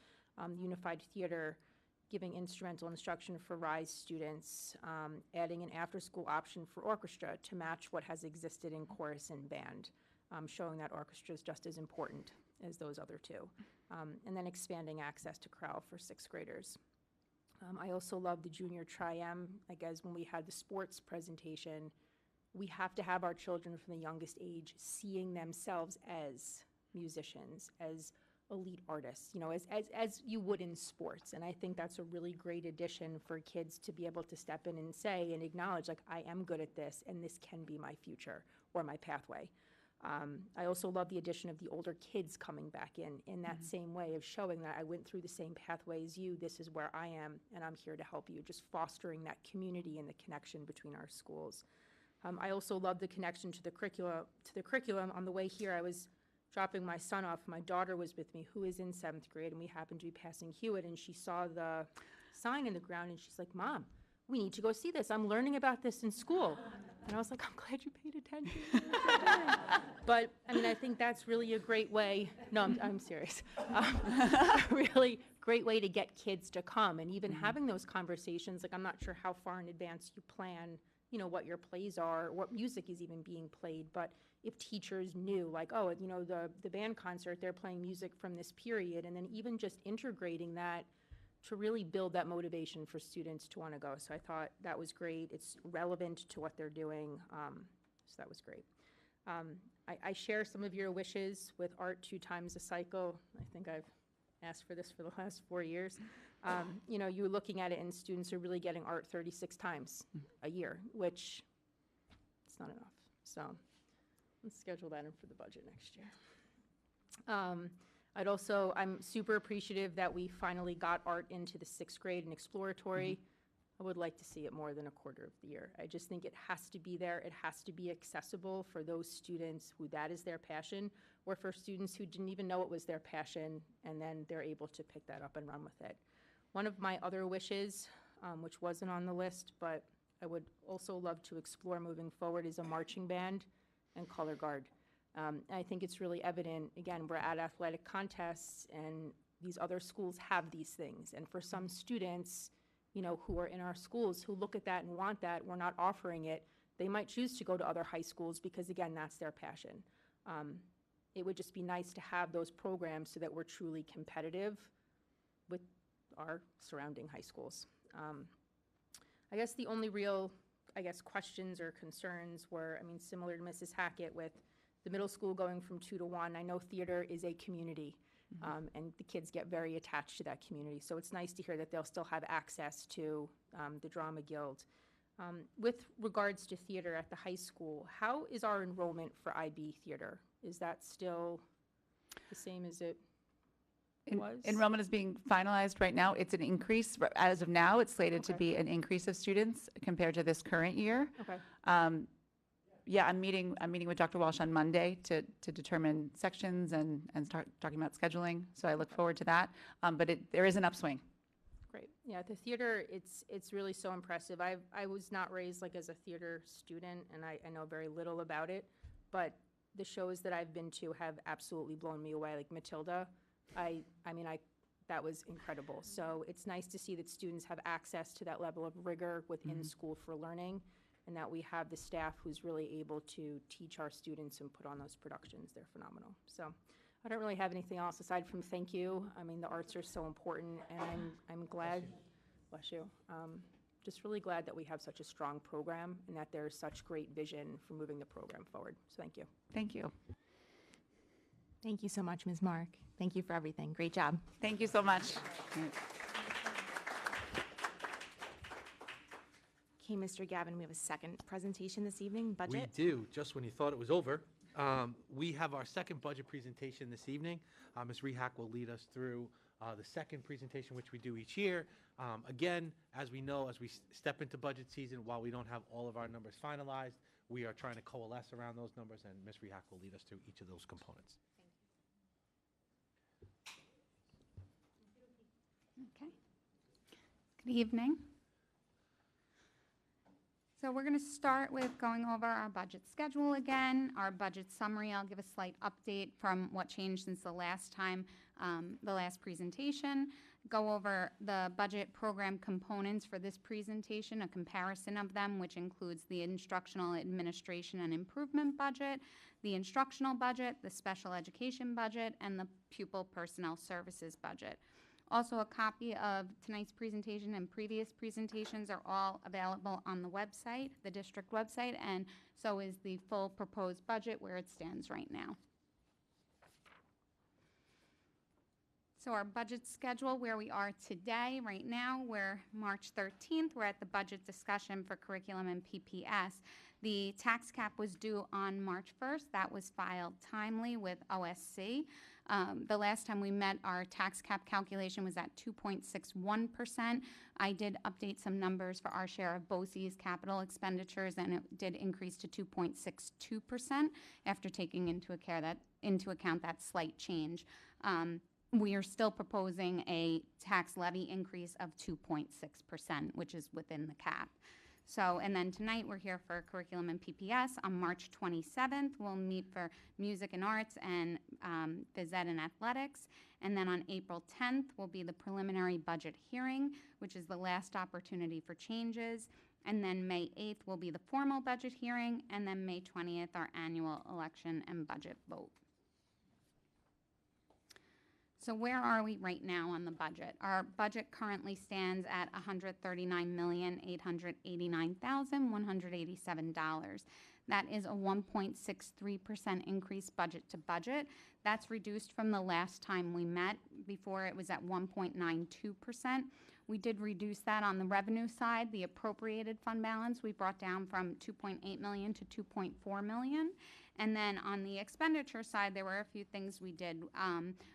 Unified Theater, giving instrumental instruction for RISE students, adding an after-school option for orchestra to match what has existed in chorus and band, showing that orchestra is just as important as those other two, and then expanding access to chorale for sixth graders. I also love the junior tri-M. Like, as when we had the sports presentation, we have to have our children from the youngest age seeing themselves as musicians, as elite artists, you know, as you would in sports. And I think that's a really great addition for kids to be able to step in and say and acknowledge, like, I am good at this, and this can be my future or my pathway. I also love the addition of the older kids coming back in that same way of showing that I went through the same pathway as you, this is where I am, and I'm here to help you, just fostering that community and the connection between our schools. I also love the connection to the curriculum. On the way here, I was dropping my son off. My daughter was with me, who is in 7th grade, and we happened to be passing Hewitt, and she saw the sign in the ground, and she's like, Mom, we need to go see this. I'm learning about this in school. And I was like, I'm glad you paid attention. But, I mean, I think that's really a great way. No, I'm serious. A really great way to get kids to come, and even having those conversations. Like, I'm not sure how far in advance you plan, you know, what your plays are, what music is even being played, but if teachers knew, like, oh, you know, the band concert, they're playing music from this period, and then even just integrating that to really build that motivation for students to want to go. So I thought that was great. It's relevant to what they're doing, so that was great. I share some of your wishes with art 2 times a cycle. I think I've asked for this for the last 4 years. You know, you're looking at it, and students are really getting art 36 times a year, which it's not enough. So let's schedule that in for the budget next year. I'm super appreciative that we finally got art into the 6th grade and exploratory. I would like to see it more than a quarter of the year. I just think it has to be there. It has to be accessible for those students who that is their passion, or for students who didn't even know it was their passion, and then they're able to pick that up and run with it. One of my other wishes, which wasn't on the list, but I would also love to explore moving forward, is a marching band and color guard. I think it's really evident, again, we're at athletic contests, and these other schools have these things. And for some students, you know, who are in our schools who look at that and want that, we're not offering it, they might choose to go to other high schools because, again, that's their passion. It would just be nice to have those programs so that we're truly competitive with our surrounding high schools. I guess the only real, questions or concerns were, similar to Mrs. Hackett with the middle school going from 2 to 1. I know theater is a community, and the kids get very attached to that community. So it's nice to hear that they'll still have access to the Drama Guild. With regards to theater at the high school, how is our enrollment for IB theater? Is that still the same as it was? Enrollment is being finalized right now. It's an increase. As of now, it's slated to be an increase of students compared to this current year. Okay. Yeah, I'm meeting with Dr. Walsh on Monday to determine sections and start talking about scheduling. So I look forward to that. But there is an upswing. Great. Yeah, the theater, it's really so impressive. I was not raised like as a theater student, and I know very little about it, but the shows that I've been to have absolutely blown me away. Like Matilda, that was incredible. So it's nice to see that students have access to that level of rigor within school for learning, and that we have the staff who's really able to teach our students and put on those productions. They're phenomenal. So I don't really have anything else aside from thank you. The arts are so important, and I'm glad, bless you, just really glad that we have such a strong program and that there's such great vision for moving the program forward. So thank you. Thank you. Thank you so much, Ms. Mark. Thank you for everything. Great job. Thank you so much. Okay, Mr. Gavin, we have a second presentation this evening, budget. We do, just when you thought it was over. We have our second budget presentation this evening. Ms. Rehack will lead us through the second presentation, which we do each year. Again, as we know, as we step into budget season, while we don't have all of our numbers finalized, we are trying to coalesce around those numbers, and Ms. Rehack will lead us through each of those components. Okay. Good evening. So we're going to start with going over our budget schedule again, our budget summary. I'll give a slight update from what changed since the last time, the last presentation. go over the budget program components for this presentation, a comparison of them, which includes the instructional administration and improvement budget, the instructional budget, the special education budget, and the pupil personnel services budget. Also, a copy of tonight's presentation and previous presentations are all available on the website, the district website, and so is the full proposed budget where it stands right now. So our budget schedule, where we are today, right now, we're March 13th. We're at the budget discussion for curriculum and PPS. The tax cap was due on March 1st. That was filed timely with OSC. The last time we met, our tax cap calculation was at 2.61%. I did update some numbers for our share of BOCES capital expenditures, and it did increase to 2.62% after taking into account that slight change. We are still proposing a tax levy increase of 2.6%, which is within the cap. So, and then tonight we're here for curriculum and PPS. On March 27th, we'll meet for music and arts and phys ed and athletics. And then on April 10th will be the preliminary budget hearing, which is the last opportunity for changes. And then May 8th will be the formal budget hearing. And then May 20th, our annual election and budget vote. So where are we right now on the budget? Our budget currently stands at $139,889,187. That is a 1.63% increase budget to budget. That's reduced from the last time we met. Before it was at 1.92%. We did reduce that on the revenue side. The appropriated fund balance we brought down from $2.8 million to $2.4 million. And then on the expenditure side, there were a few things we did.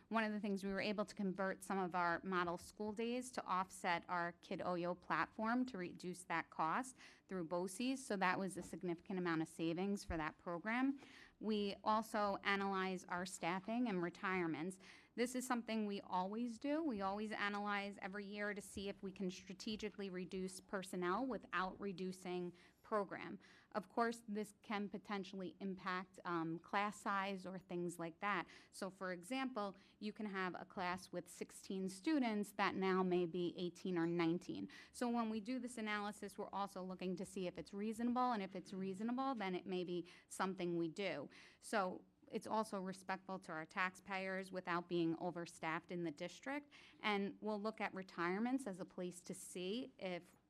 One of the things, we were able to convert some of our model school days to offset our Kid Oyo platform to reduce that cost through BOCES, so that was a significant amount of savings for that program. We also analyze our staffing and retirements. This is something we always do. We always analyze every year to see if we can strategically reduce personnel without reducing program. Of course, this can potentially impact class size or things like that. So for example, you can have a class with 16 students that now may be 18 or 19. So when we do this analysis, we're also looking to see if it's reasonable, and if it's reasonable, then it may be something we do. So it's also respectful to our taxpayers without being overstaffed in the district. And we'll look at retirements as a place to see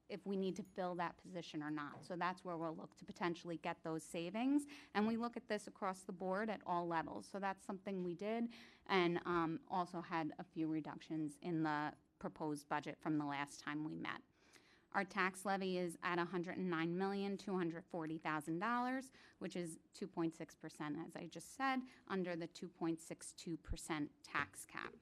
if we need to fill that position or not. So that's where we'll look to potentially get those savings. And we look at this across the board at all levels. So that's something we did, and also had a few reductions in the proposed budget from the last time we met. Our tax levy is at $109,240,000, which is 2.6%, as I just said, under the 2.62% tax cap.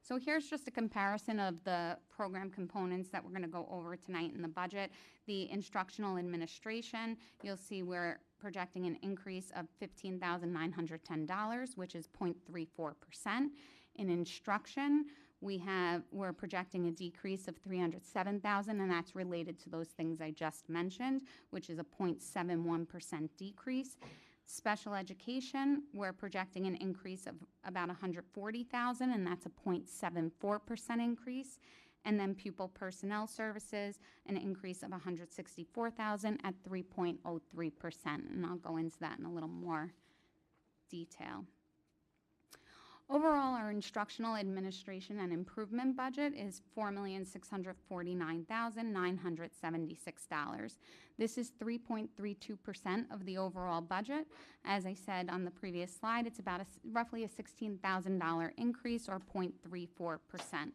So here's just a comparison of the program components that we're going to go over tonight in the budget. The instructional administration, you'll see we're projecting an increase of $15,910, which is 0.34%. In instruction, we're projecting a decrease of $307,000, and that's related to those things I just mentioned, which is a 0.71% decrease. Special education, we're projecting an increase of about $140,000, and that's a 0.74% increase. And then pupil personnel services, an increase of $164,000 at 3.03%. And I'll go into that in a little more detail. Overall, our instructional administration and improvement budget is $4,649,976. This is 3.32% of the overall budget. As I said on the previous slide, it's about roughly a $16,000 increase, or 0.34%.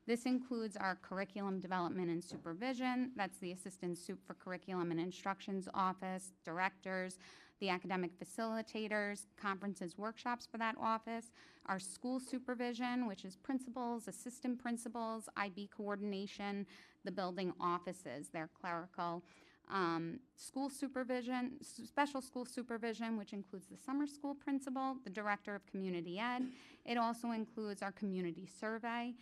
This includes our curriculum development and supervision. That's the assistant sup for curriculum and instructions office, directors, the academic facilitators, conferences, workshops for that office, our school supervision, which is principals, assistant principals, IB coordination, the building offices, their clerical, school supervision, special school supervision, which includes the summer school principal, the director of community ed. It also includes our community survey,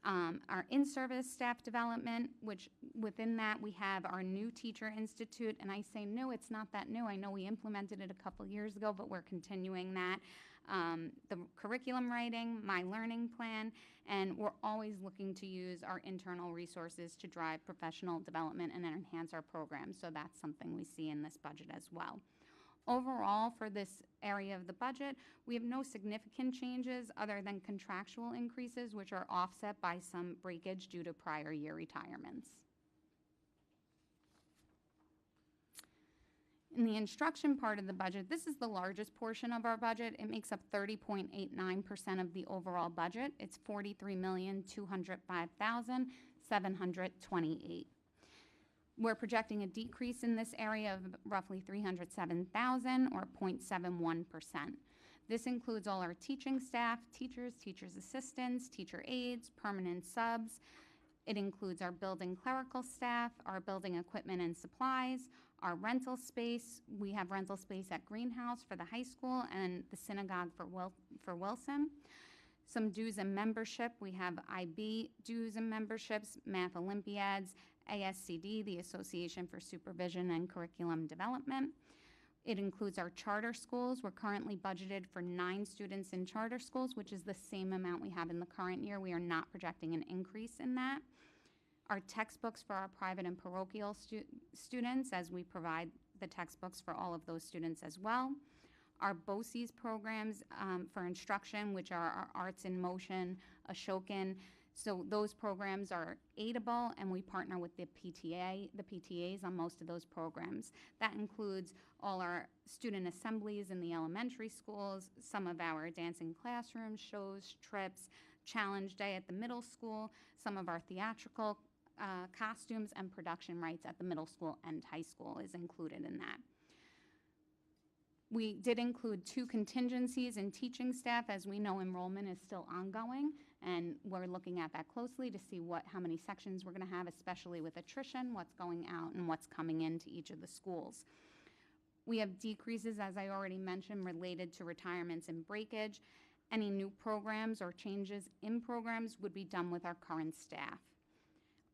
Our in-service staff development, which within that we have our new teacher institute, and I say new, it's not that new. I know we implemented it a couple years ago, but we're continuing that. The curriculum writing, my learning plan, and we're always looking to use our internal resources to drive professional development and enhance our programs. So that's something we see in this budget as well. Overall, for this area of the budget, we have no significant changes other than contractual increases, which are offset by some breakage due to prior year retirements. In the instruction part of the budget, this is the largest portion of our budget. It makes up 30.89% of the overall budget. It's $43,205,728. We're projecting a decrease in this area of roughly $307,000 or 0.71%. This includes all our teaching staff, teachers, teachers' assistants, teacher aides, permanent subs. It includes our building clerical staff, our building equipment and supplies, our rental space. We have rental space at Greenhouse for the high school and the synagogue for Wilson. Some dues and membership. We have IB dues and memberships, Math Olympiads, ASCD, the Association for Supervision and Curriculum Development. It includes our charter schools. We're currently budgeted for 9 students in charter schools, which is the same amount we have in the current year. We are not projecting an increase in that. Our textbooks for our private and parochial students, as we provide the textbooks for all of those students as well. Our BOCES programs for instruction, which are our Arts in Motion, Ashokan. So those programs are aidable, and we partner with the PTAs on most of those programs. That includes all our student assemblies in the elementary schools, some of our dancing classrooms, shows, trips, challenge day at the middle school, some of our theatrical costumes and production rights at the middle school and high school is included in that. We did include 2 contingencies in teaching staff. As we know, enrollment is still ongoing, and we're looking at that closely to see how many sections we're going to have, especially with attrition, what's going out and what's coming into each of the schools. We have decreases, as I already mentioned, related to retirements and breakage. Any new programs or changes in programs would be done with our current staff.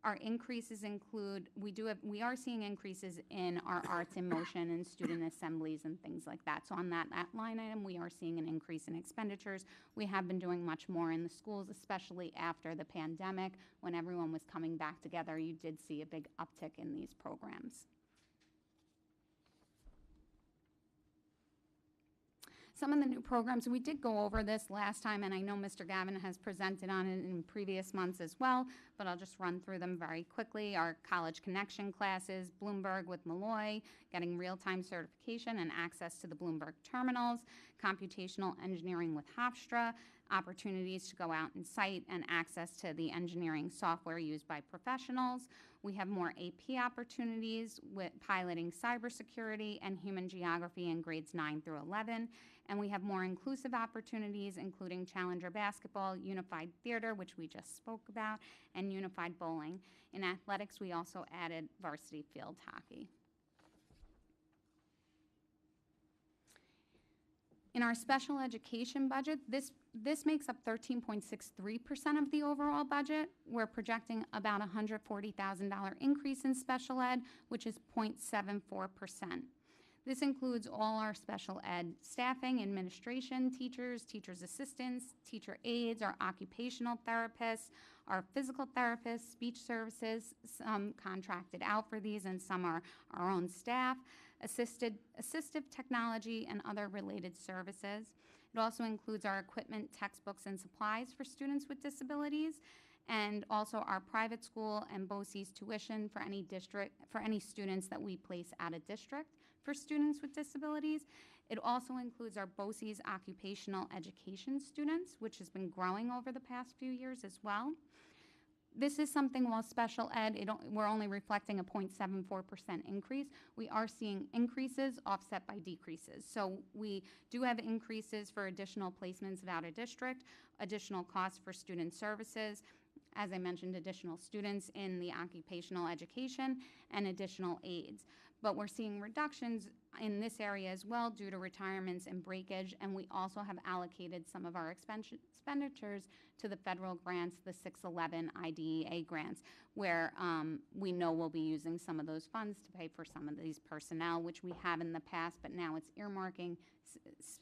Our increases include, we are seeing increases in our Arts in Motion and student assemblies and things like that. So on that line item, we are seeing an increase in expenditures. We have been doing much more in the schools, especially after the pandemic. When everyone was coming back together, you did see a big uptick in these programs. Some of the new programs, we did go over this last time, and I know Mr. Gavin has presented on it in previous months as well, but I'll just run through them very quickly. Our College Connection classes, Bloomberg with Malloy, getting real-time certification and access to the Bloomberg terminals, computational engineering with Hofstra, opportunities to go out and site and access to the engineering software used by professionals. We have more AP opportunities with piloting cybersecurity and human geography in grades 9 through 11. And we have more inclusive opportunities, including Challenger Basketball, Unified Theater, which we just spoke about, and Unified Bowling. In athletics, we also added varsity field hockey. In our special education budget, this makes up 13.63% of the overall budget. We're projecting about a $140,000 increase in special ed, which is 0.74%. This includes all our special ed staffing, administration, teachers, teachers' assistants, teacher aides, our occupational therapists, our physical therapists, speech services, some contracted out for these and some are our own staff, assistive technology, and other related services. It also includes our equipment, textbooks, and supplies for students with disabilities, and also our private school and BOCES tuition for any students that we place out of district for students with disabilities. It also includes our BOCES occupational education students, which has been growing over the past few years as well. This is something, while special ed, we're only reflecting a 0.74% increase. We are seeing increases offset by decreases. So we do have increases for additional placements out of district, additional costs for student services, As I mentioned, additional students in the occupational education and additional aides. But we're seeing reductions in this area as well due to retirements and breakage, and we also have allocated some of our expenditures to the federal grants, the 611 IDEA grants, where we know we'll be using some of those funds to pay for some of these personnel, which we have in the past, but now it's earmarking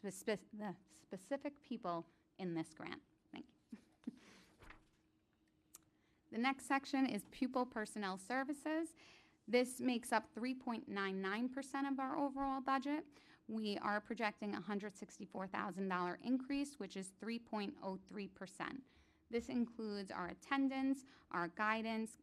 the specific people in this grant. Thank you. The next section is pupil personnel services. This makes up 3.99% of our overall budget. We are projecting a $164,000 increase, which is 3.03%. This includes our attendance, our guidance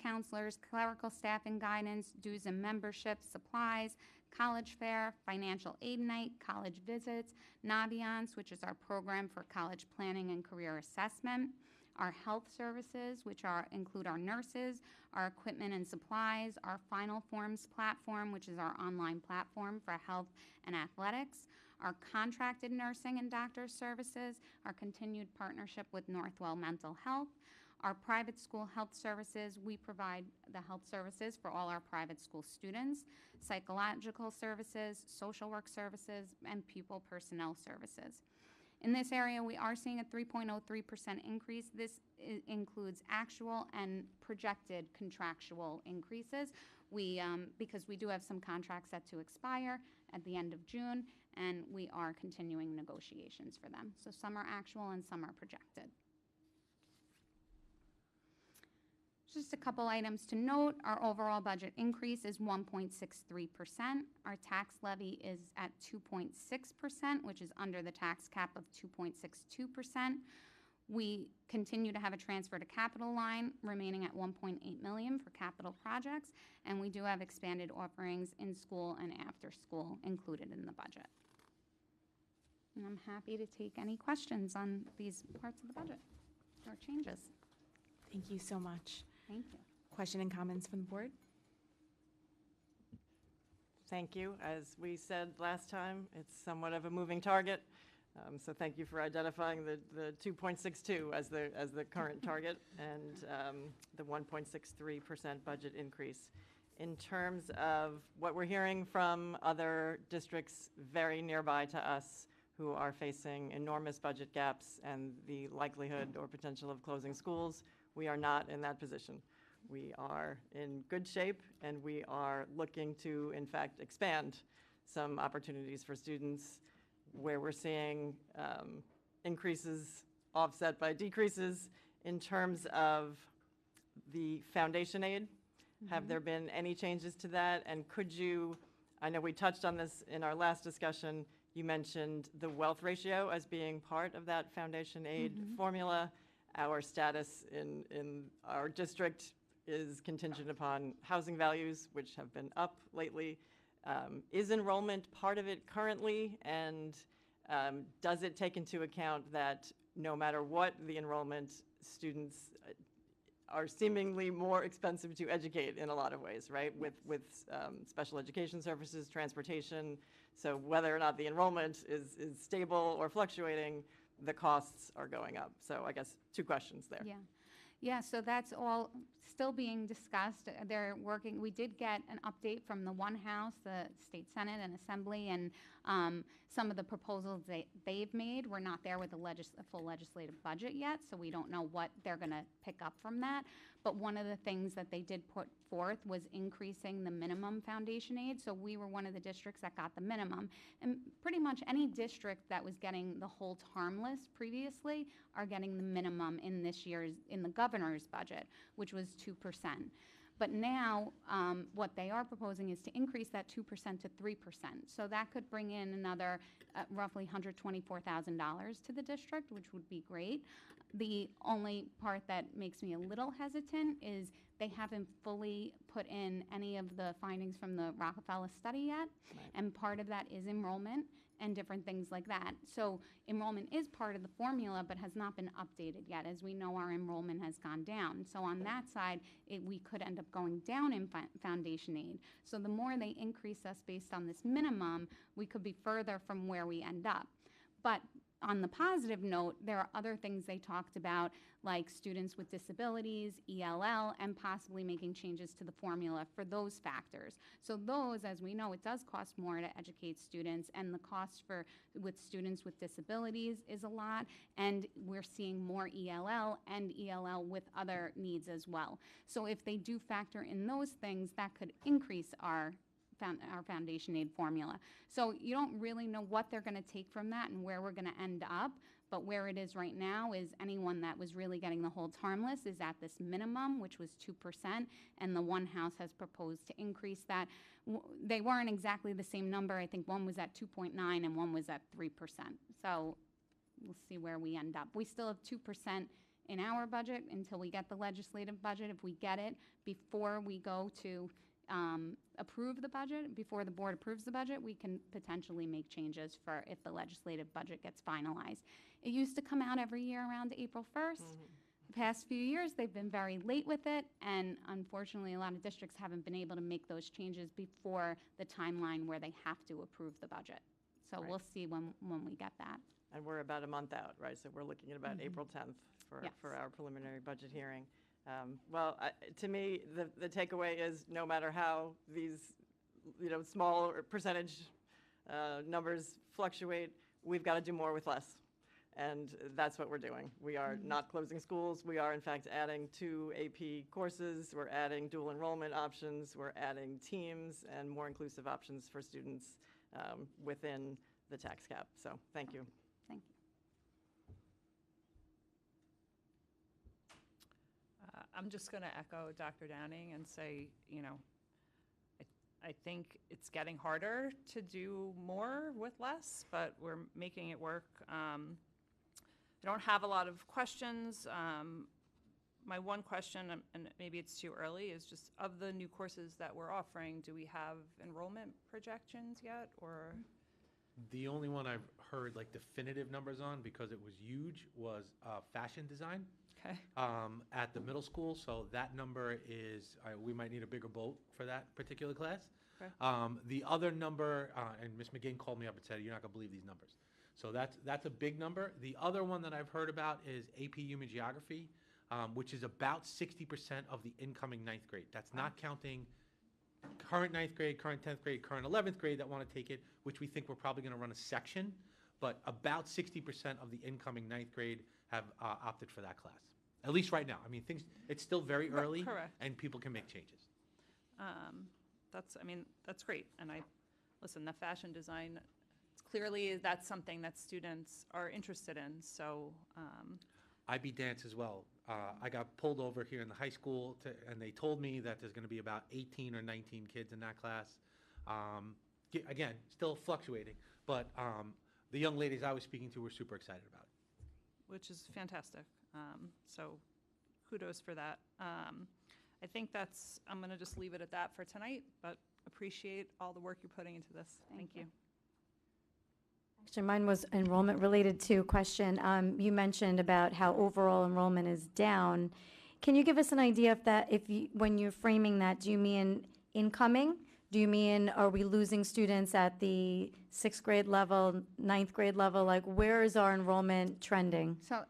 counselors, clerical staff and guidance, dues and membership, supplies, college fair, financial aid night, college visits, Naviance, which is our program for college planning and career assessment, our health services, which include our nurses, our equipment and supplies, our Final Forms platform, which is our online platform for health and athletics, our contracted nursing and doctor services, our continued partnership with Northwell Mental Health, our private school health services. We provide the health services for all our private school students, psychological services, social work services, and pupil personnel services. In this area, we are seeing a 3.03% increase. This includes actual and projected contractual increases. Because we do have some contracts set to expire at the end of June, and we are continuing negotiations for them. So some are actual and some are projected. Just a couple items to note. Our overall budget increase is 1.63%. Our tax levy is at 2.6%, which is under the tax cap of 2.62%. We continue to have a transfer to capital line remaining at $1.8 million for capital projects, and we do have expanded offerings in school and after school included in the budget. And I'm happy to take any questions on these parts of the budget or changes. Thank you so much. Thank you. Question and comments from the board? Thank you. As we said last time, it's somewhat of a moving target. So thank you for identifying the 2.62 as the current target and the 1.63% budget increase. In terms of what we're hearing from other districts very nearby to us who are facing enormous budget gaps and the likelihood or potential of closing schools, we are not in that position. We are in good shape, and we are looking to, in fact, expand some opportunities for students where we're seeing increases offset by decreases. In terms of the foundation aid, have there been any changes to that? And could you, I know we touched on this in our last discussion, you mentioned the wealth ratio as being part of that foundation aid formula. Our status in our district is contingent upon housing values, which have been up lately. Is enrollment part of it currently? And does it take into account that no matter what the enrollment, students are seemingly more expensive to educate in a lot of ways, right? With special education services, transportation. So whether or not the enrollment is stable or fluctuating, the costs are going up. So I guess two questions there. Yeah, so that's all still being discussed. They're working, we did get an update from the one house, the state senate and assembly, and some of the proposals they've made. We're not there with the full legislative budget yet, so we don't know what they're gonna pick up from that. But one of the things that they did put forth was increasing the minimum foundation aid. So we were one of the districts that got the minimum. And pretty much any district that was getting the hold harmless previously are getting the minimum in this year's, in the governor's budget, which was 2%. But now, what they are proposing is to increase that 2% to 3%. So that could bring in another roughly $124,000 to the district, which would be great. The only part that makes me a little hesitant is they haven't fully put in any of the findings from the Rockefeller study yet. Right. And part of that is enrollment and different things like that. So enrollment is part of the formula, but has not been updated yet. As we know, our enrollment has gone down. So on that side, we could end up going down in foundation aid. So the more they increase us based on this minimum, we could be further from where we end up. But on the positive note, there are other things they talked about, like students with disabilities, ELL, and possibly making changes to the formula for those factors. So those, as we know, it does cost more to educate students, and the cost with students with disabilities is a lot, and we're seeing more ELL and ELL with other needs as well. So if they do factor in those things, that could increase our foundation aid formula. So you don't really know what they're going to take from that and where we're going to end up, but where it is right now is anyone that was really getting the holds harmless is at this minimum, which was 2%, and the one house has proposed to increase that. They weren't exactly the same number. I think one was at 2.9 and one was at 3%. So we'll see where we end up. We still have 2% in our budget until we get the legislative budget. If we get it before we go to approve the budget, before the board approves the budget, we can potentially make changes for if the legislative budget gets finalized. It used to come out every year around April 1st. The past few years, they've been very late with it, and unfortunately, a lot of districts haven't been able to make those changes before the timeline where they have to approve the budget. So Right. we'll see when we get that. And we're about a month out, right? So we're looking at about April 10th Yes. for our preliminary budget hearing. Well, to me, the takeaway is no matter how these, small percentage numbers fluctuate, we've got to do more with less. And that's what we're doing. We are not closing schools. We are, in fact, adding 2 AP courses. We're adding dual enrollment options. We're adding teams and more inclusive options for students within the tax cap. So thank you. Thank you. I'm just going to echo Dr. Downing and say, I think it's getting harder to do more with less, but we're making it work. I don't have a lot of questions. My one question, and maybe it's too early, is just of the new courses that we're offering, do we have enrollment projections yet, or? The only one I've heard like definitive numbers on, because it was huge, was fashion design. Okay. At the middle school, so that number is, we might need a bigger boat for that particular class. Okay. The other number, and Ms. McGinn called me up and said, you're not gonna believe these numbers. So that's a big number. The other one that I've heard about is AP Human Geography, which is about 60% of the incoming 9th grade. That's not counting current 9th grade, current 10th grade, current 11th grade that wanna take it, which we think we're probably gonna run a section, but about 60% of the incoming 9th grade have opted for that class. At least right now. I mean, it's still very early. Correct. And people can make changes. That's great. And listen, the fashion design, clearly that's something that students are interested in, so. IB dance as well. I got pulled over here in the high school and they told me that there's gonna be about 18 or 19 kids in that class. Again, still fluctuating, but the young ladies I was speaking to were super excited about it. Which is fantastic. So kudos for that. I think I'm going to just leave it at that for tonight, but appreciate all the work you're putting into this. Thank you. Actually, mine was enrollment related to question. You mentioned about how overall enrollment is down. Can you give us an idea of that? When you're framing that, do you mean incoming? Do you mean, are we losing students at the 6th grade level, 9th grade level? Like, where is our enrollment trending? So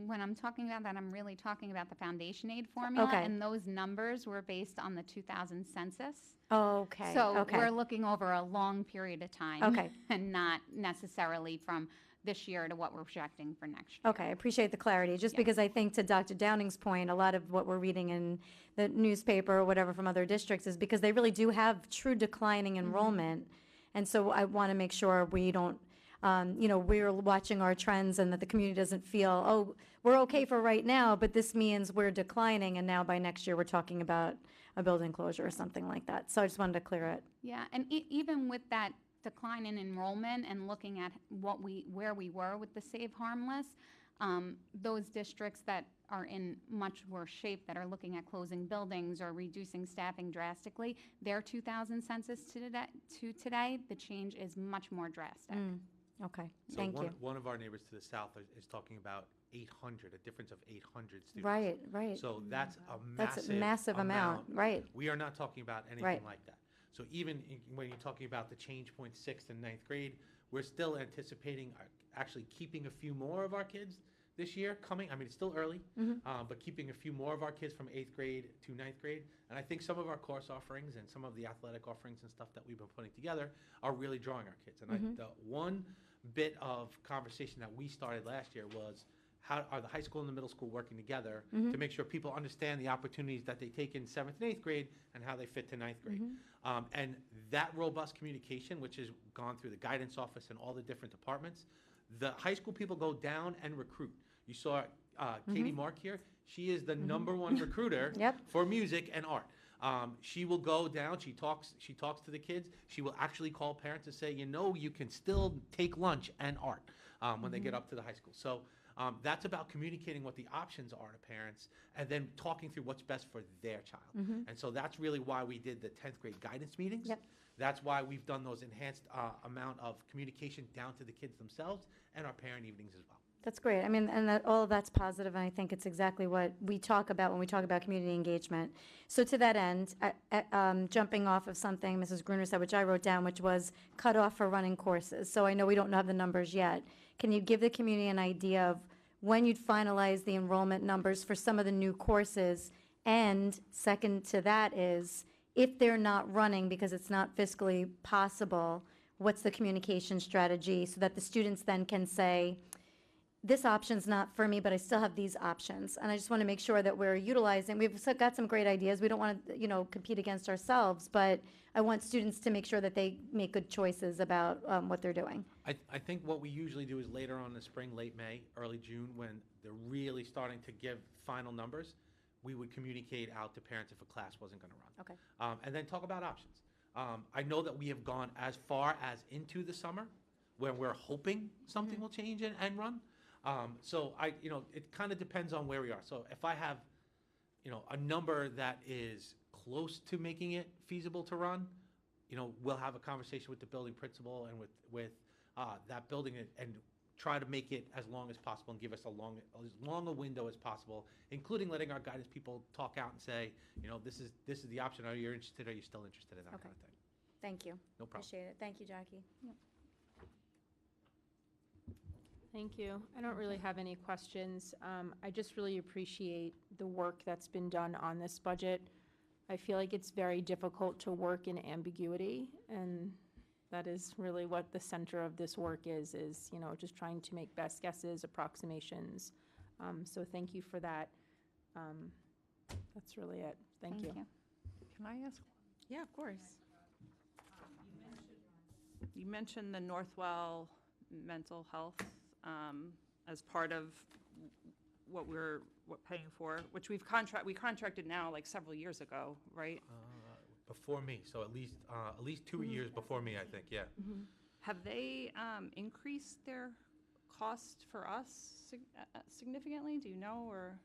when I'm talking about that, I'm really talking about the foundation aid formula. Okay. And those numbers were based on the 2000 census. Okay. So okay. we're looking over a long period of time. Okay. And not necessarily from this year to what we're projecting for next year. Okay, I appreciate the clarity, just Yeah. because I think to Dr. Downing's point, a lot of what we're reading in the newspaper or whatever from other districts is because they really do have true declining enrollment. And so I want to make sure we don't, we're watching our trends and that the community doesn't feel, oh, we're okay for right now, but this means we're declining and now by next year we're talking about a building closure or something like that. So I just wanted to clear it. Yeah, and even with that decline in enrollment and looking at where we were with the Save Harmless, those districts that are in much worse shape, that are looking at closing buildings or reducing staffing drastically, their 2000 census to today, the change is much more drastic. Okay, So thank you. one of our neighbors to the south is talking about 800, a difference of 800 students. Right. So that's a That's a massive amount, right. We are not talking about anything Right. like that. So even when you're talking about the change point 6th and 9th grade, we're still anticipating actually keeping a few more of our kids this year coming. I mean, it's still early, but keeping a few more of our kids from 8th grade to 9th grade. And I think some of our course offerings and some of the athletic offerings and stuff that we've been putting together are really drawing our kids. And the one bit of conversation that we started last year was, how are the high school and the middle school working together to make sure people understand the opportunities that they take in 7th and 8th grade and how they fit to 9th grade. And that robust communication, which has gone through the guidance office and all the different departments, the high school people go down and recruit. You saw Katie Mark here. She is the #1 recruiter for music and art. She will go down. She talks to the kids. She will actually call parents and say, you can still take lunch and art when they get up to the high school. So that's about communicating what the options are to parents and then talking through what's best for their child. And so that's really why we did the 10th grade guidance meetings. That's why we've done those enhanced amount of communication down to the kids themselves and our parent evenings as well. That's great. I mean, and all of that's positive, and I think it's exactly what we talk about when we talk about community engagement. So to that end, jumping off of something Mrs. Gruner said, which I wrote down, which was cut off for running courses. So I know we don't have the numbers yet. Can you give the community an idea of when you'd finalize the enrollment numbers for some of the new courses? And second to that is, if they're not running because it's not fiscally possible, what's the communication strategy so that the students then can say, this option's not for me, but I still have these options. And I just want to make sure that we're utilizing, we've got some great ideas. We don't want to, compete against ourselves, but I want students to make sure that they make good choices about what they're doing. I think what we usually do is later on in the spring, late May, early June, when they're really starting to give final numbers, we would communicate out to parents if a class wasn't going to run. Okay. And then talk about options. I know that we have gone as far as into the summer when we're hoping something will change and run. So it kind of depends on where we are. So if I have, a number that is close to making it feasible to run, we'll have a conversation with the building principal and with that building and try to make it as long as possible and give us as long a window as possible, including letting our guidance people talk out and say, this is the option. Are you interested? Are you still interested in that kind of thing? Thank you. No problem. Appreciate it. Thank you, Jackie. Thank you. I don't really have any questions. I just really appreciate the work that's been done on this budget. I feel like it's very difficult to work in ambiguity, and that is really what the center of this work is just trying to make best guesses, approximations. So thank you for that. That's really it. Thank you. Can I ask? Yeah, of course. You mentioned the Northwell mental health as part of what we're paying for, which we contracted now like several years ago, right? Before me, so at least 2 years before me, I think, yeah. Have they increased their cost for us significantly? Do you know, or?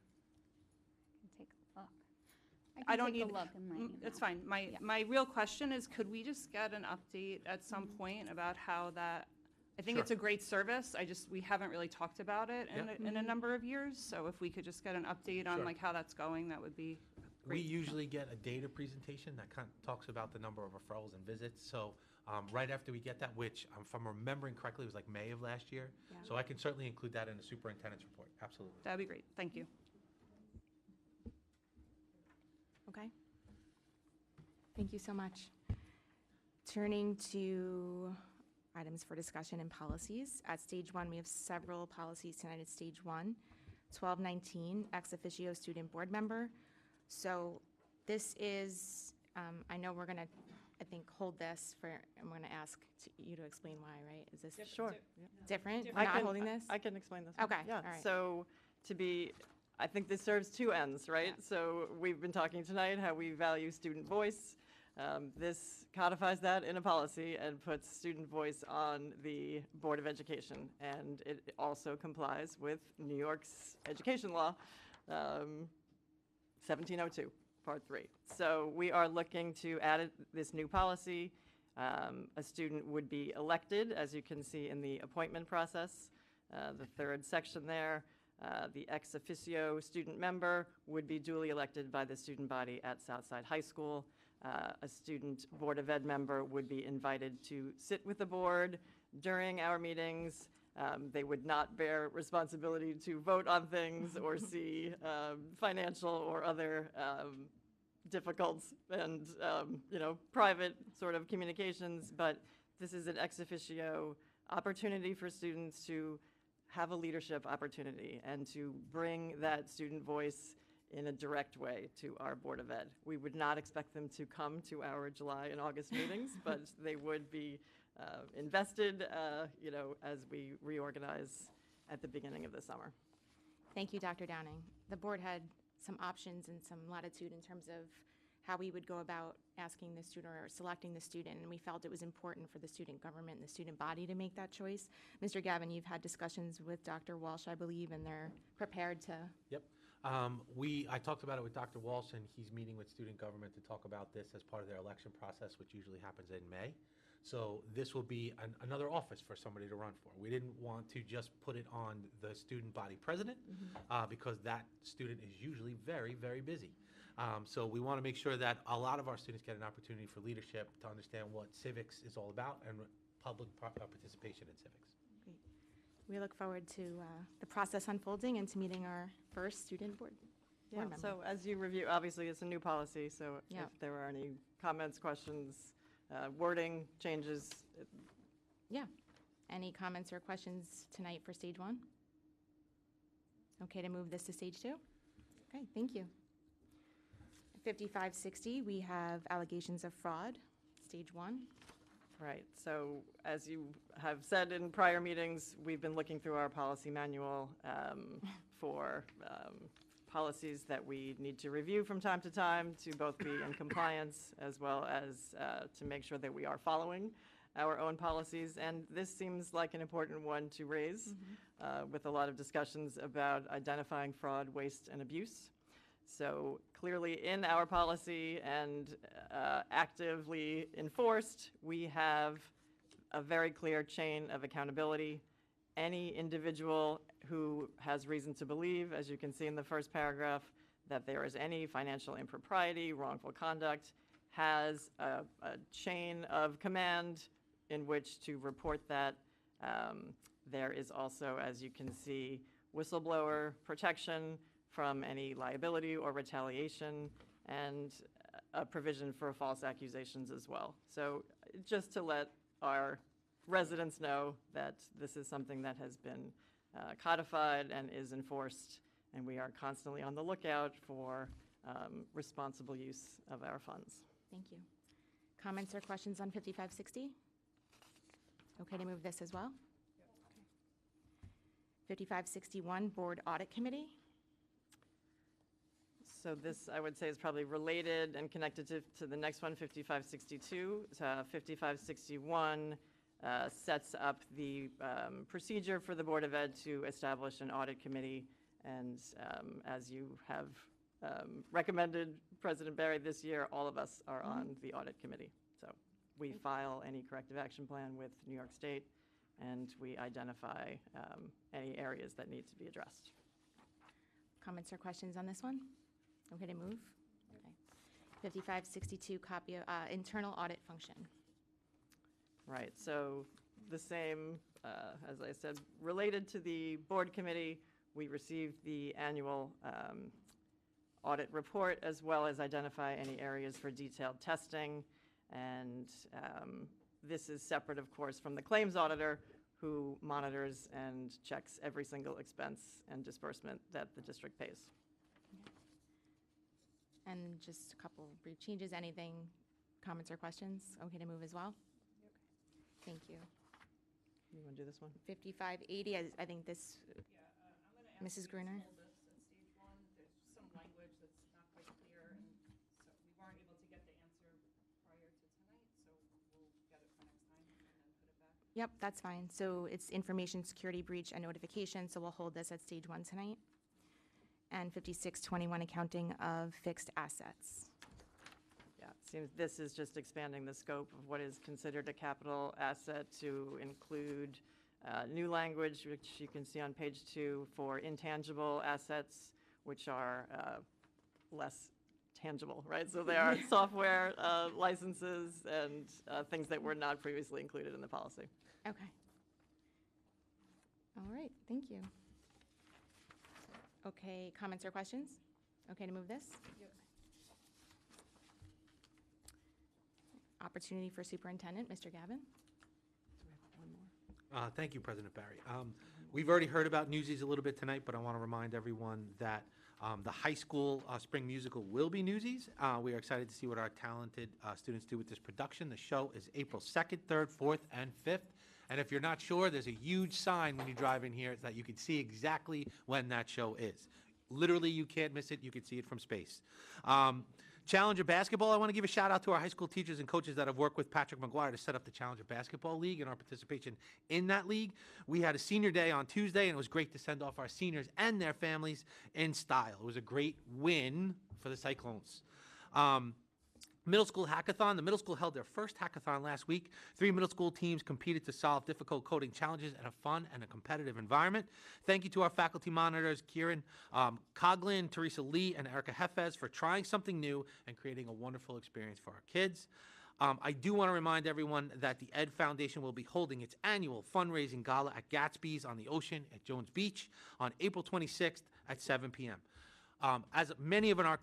Take a look. I don't take need a look and let you know. It's fine. My real question is, could we just get an update at some point about how that? I think it's a great service. We haven't really talked about it in a number of years. So if we could just get an update on like how that's going, that would be great. We usually get a data presentation that kind of talks about the number of referrals and visits. So right after we get that, which if I'm remembering correctly, was like May of last year. Yeah. So I can certainly include that in the superintendent's report. Absolutely. That'd be great. Thank you. Okay. Thank you so much. Turning to items for discussion and policies. At stage 1, we have several policies tonight at stage 1. 1219, ex officio student board member. So this is, I know we're going to, I think, hold this for, I'm going to ask you to explain why, right? Is this Sure. different? We're not holding this? I can explain this. Okay, Yeah, all right. so I think this serves two ends, right? Yeah. So we've been talking tonight how we value student voice. This codifies that in a policy and puts student voice on the Board of Education. And it also complies with New York's education law, 1702, Part 3. So we are looking to add this new policy. A student would be elected, as you can see in the appointment process, the third section there. The ex officio student member would be duly elected by the student body at Southside High School. A student Board of Ed member would be invited to sit with the board during our meetings, they would not bear responsibility to vote on things or see financial or other difficult and, private sort of communications, but this is an ex officio opportunity for students to have a leadership opportunity and to bring that student voice in a direct way to our Board of Ed. We would not expect them to come to our July and August meetings, but they would be invested, as we reorganize at the beginning of the summer. Thank you, Dr. Downing. The board had some options and some latitude in terms of how we would go about asking the student or selecting the student, and we felt it was important for the student government and the student body to make that choice. Mr. Gavin, you've had discussions with Dr. Walsh, I believe, and they're prepared to. Yep. I talked about it with Dr. Walsh, and he's meeting with student government to talk about this as part of their election process, which usually happens in May. So this will be another office for somebody to run for. We didn't want to just put it on the student body president because that student is usually very, very busy. So we want to make sure that a lot of our students get an opportunity for leadership to understand what civics is all about and public participation in civics. Great. We look forward to the process unfolding and to meeting our first student board member. So as you review, obviously it's a new policy, so Yeah. if there are any comments, questions, wording changes, Yeah. Any comments or questions tonight for stage one? Okay to move this to stage two? Okay, thank you. 5560, we have allegations of fraud, stage one. right. So as you have said in prior meetings, we've been looking through our policy manual for policies that we need to review from time to time to both be in compliance as well as to make sure that we are following our own policies. And this seems like an important one to raise with a lot of discussions about identifying fraud, waste, and abuse. So clearly in our policy and actively enforced, we have a very clear chain of accountability. Any individual who has reason to believe, as you can see in the first paragraph, that there is any financial impropriety, wrongful conduct, has a chain of command in which to report that. There is also, as you can see, whistleblower protection from any liability or retaliation, and a provision for false accusations as well. So just to let our residents know that this is something that has been codified and is enforced, and we are constantly on the lookout for responsible use of our funds. Thank you. Comments or questions on 5560? Okay to move this as well? Okay. 5561, Board Audit Committee. So this, I would say, is probably related and connected to the next one, 5562. 5561 sets up the procedure for the Board of Ed to establish an audit committee. And as you have recommended, President Barry, this year, all of us are on the audit committee. So we file any corrective action plan with New York State, and we identify any areas that need to be addressed. Comments or questions on this one? Okay to move? Okay. 5562, copy of internal audit function. Right, so the same, as I said, related to the board committee, we received the annual audit report as well as identify any areas for detailed testing. And this is separate, of course, from the claims auditor who monitors and checks every single expense and disbursement that the district pays. And just a couple brief changes. Anything, comments or questions? Okay to move as well? Thank you. You want to do this one? 5580, I think this, Mrs. Gruner? Hold this at stage one. There's some language that's not quite clear, and so we weren't able to get the answer prior to tonight, so we'll get it for next time and then put it back. Yep, that's fine. So it's information security breach and notification, so we'll hold this at stage one tonight. And 5621, accounting of fixed assets. Yeah, it seems this is just expanding the scope of what is considered a capital asset to include new language, which you can see on page 2, for intangible assets, which are less tangible, right? So they are software licenses and things that were not previously included in the policy. Okay. All right, thank you. Okay, comments or questions? Okay to move this? Opportunity for Superintendent, Mr. Gavin. Thank you, President Barry. We've already heard about Newsies a little bit tonight, but I want to remind everyone that the high school spring musical will be Newsies. We are excited to see what our talented students do with this production. The show is April 2nd, 3rd, 4th, and 5th. And if you're not sure, there's a huge sign when you drive in here that you can see exactly when that show is. Literally, you can't miss it. You can see it from space. Challenger Basketball, I want to give a shout out to our high school teachers and coaches that have worked with Patrick McGuire to set up the Challenger Basketball League and our participation in that league. We had a senior day on Tuesday, and it was great to send off our seniors and their families in style. It was a great win for the Cyclones. Middle school hackathon. The middle school held their first hackathon last week. 3 middle school teams competed to solve difficult coding challenges in a fun and a competitive environment. Thank you to our faculty monitors, Kieran Coughlin, Teresa Lee, and Erica Hefez for trying something new and creating a wonderful experience for our kids. I do want to remind everyone that the Ed Foundation will be holding its annual fundraising gala at Gatsby's on the Ocean at Jones Beach on April 26th at 7 p.m. As many in our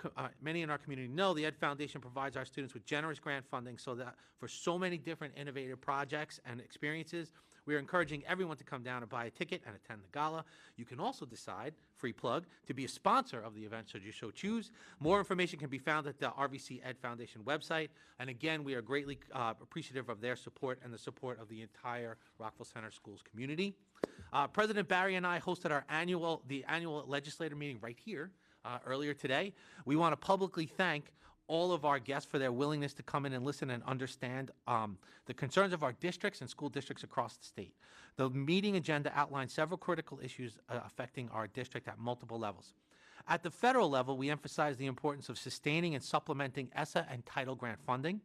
community know, the Ed Foundation provides our students with generous grant funding so that for so many different innovative projects and experiences, we are encouraging everyone to come down and buy a ticket and attend the gala. You can also decide, free plug, to be a sponsor of the event should you so choose. More information can be found at the RVC Ed Foundation website. And again, we are greatly appreciative of their support and the support of the entire Rockville Center Schools community. President Barry and I hosted the annual legislator meeting right here earlier today. We want to publicly thank all of our guests for their willingness to come in and listen and understand the concerns of our districts and school districts across the state. The meeting agenda outlined several critical issues affecting our district at multiple levels. At the federal level, we emphasize the importance of sustaining and supplementing ESSA and Title Grant funding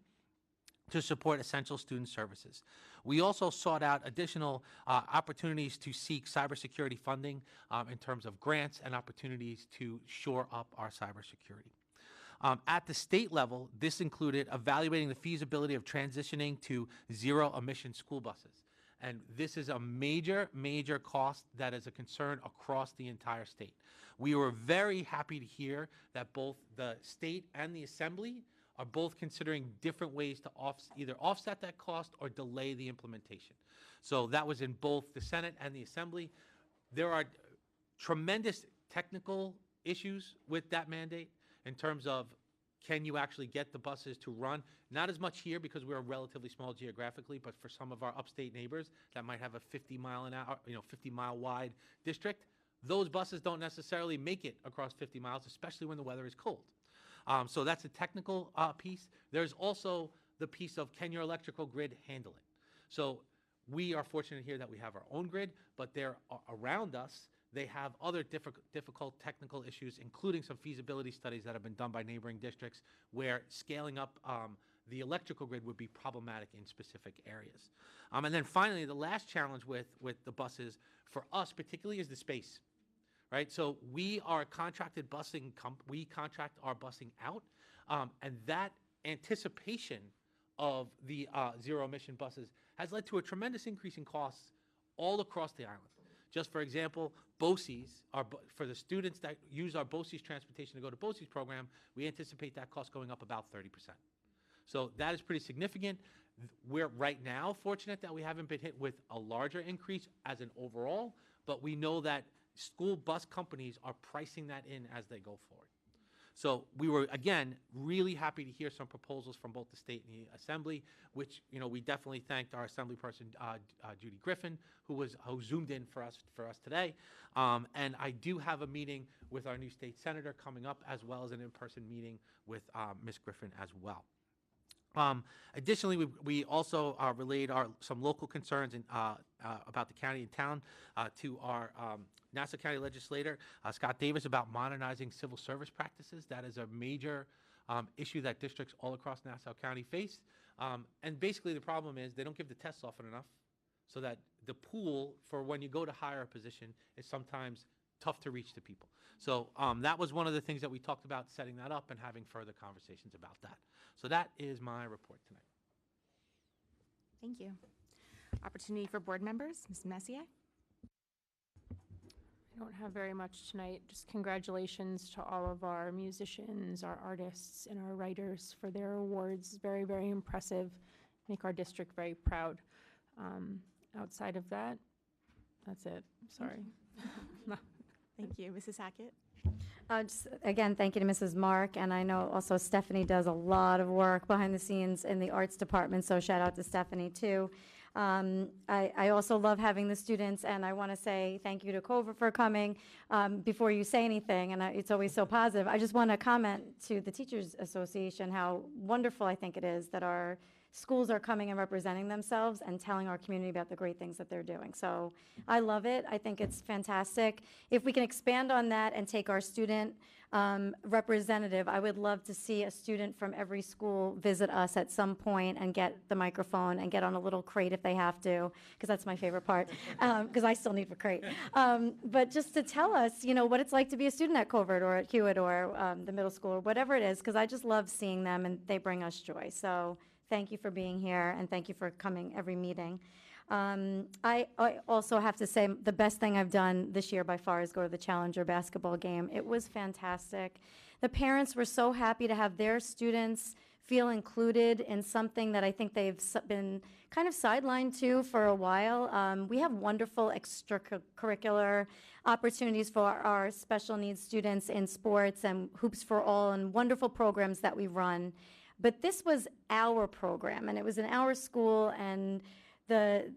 to support essential student services. We also sought out additional opportunities to seek cybersecurity funding in terms of grants and opportunities to shore up our cybersecurity. At the state level, this included evaluating the feasibility of transitioning to zero-emission school buses. And this is a major, major cost that is a concern across the entire state. We were very happy to hear that both the state and the Assembly are both considering different ways to either offset that cost or delay the implementation. So that was in both the Senate and the Assembly. There are tremendous technical issues with that mandate in terms of can you actually get the buses to run? Not as much here because we're relatively small geographically, but for some of our upstate neighbors that might have a 50-mile wide district, those buses don't necessarily make it across 50 miles, especially when the weather is cold. So that's a technical piece. There's also the piece of can your electrical grid handle it? So we are fortunate here that we have our own grid, but they're around us. They have other difficult technical issues, including some feasibility studies that have been done by neighboring districts where scaling up the electrical grid would be problematic in specific areas. And then finally, the last challenge with the buses for us particularly is the space. Right, so we are a contracted busing we contract our busing out, and that anticipation of the zero-emission buses has led to a tremendous increase in costs all across the island. Just for example, BOCES, for the students that use our BOCES transportation to go to BOCES program, we anticipate that cost going up about 30%. So that is pretty significant. We're right now fortunate that we haven't been hit with a larger increase as an overall, but we know that school bus companies are pricing that in as they go forward. So we were, again, really happy to hear some proposals from both the state and the Assembly, which, we definitely thanked our Assembly person, Judy Griffin, who zoomed in for us today. And I do have a meeting with our new state senator coming up, as well as an in-person meeting with Ms. Griffin as well. Additionally, we also relayed some local concerns about the county and town to our Nassau County legislator, Scott Davis, about modernizing civil service practices. That is a major issue that districts all across Nassau County face. And basically the problem is they don't give the tests often enough, so that the pool for when you go to hire a position is sometimes tough to reach to people. So that was one of the things that we talked about, setting that up and having further conversations about that. So that is my report tonight. Thank you. Opportunity for board members, Ms. Messier. I don't have very much tonight. Just congratulations to all of our musicians, our artists, and our writers for their awards. Very, very impressive. Make our district very proud. Outside of that, that's it. Sorry. Thank you. Mrs. Hackett? Just, again, thank you to Mrs. Mark, and I know also Stephanie does a lot of work behind the scenes in the arts department, so shout out to Stephanie, too. I also love having the students, and I want to say thank you to Covert for coming. Before you say anything, and it's always so positive, I just want to comment to the Teachers Association how wonderful I think it is that our schools are coming and representing themselves and telling our community about the great things that they're doing. So I love it. I think it's fantastic. If we can expand on that and take our student representative, I would love to see a student from every school visit us at some point and get the microphone and get on a little crate if they have to, because that's my favorite part, because I still need a crate. But just to tell us, you know, what it's like to be a student at Covert or at Hewitt or the middle school or whatever it is, because I just love seeing them and they bring us joy. So thank you for being here, and thank you for coming every meeting. I also have to say the best thing I've done this year by far is go to the Challenger basketball game. It was fantastic. The parents were so happy to have their students feel included in something that I think they've been kind of sidelined to for a while. We have wonderful extracurricular opportunities for our special needs students in sports and Hoops for All and wonderful programs that we run. But this was our program, and it was in our school, and the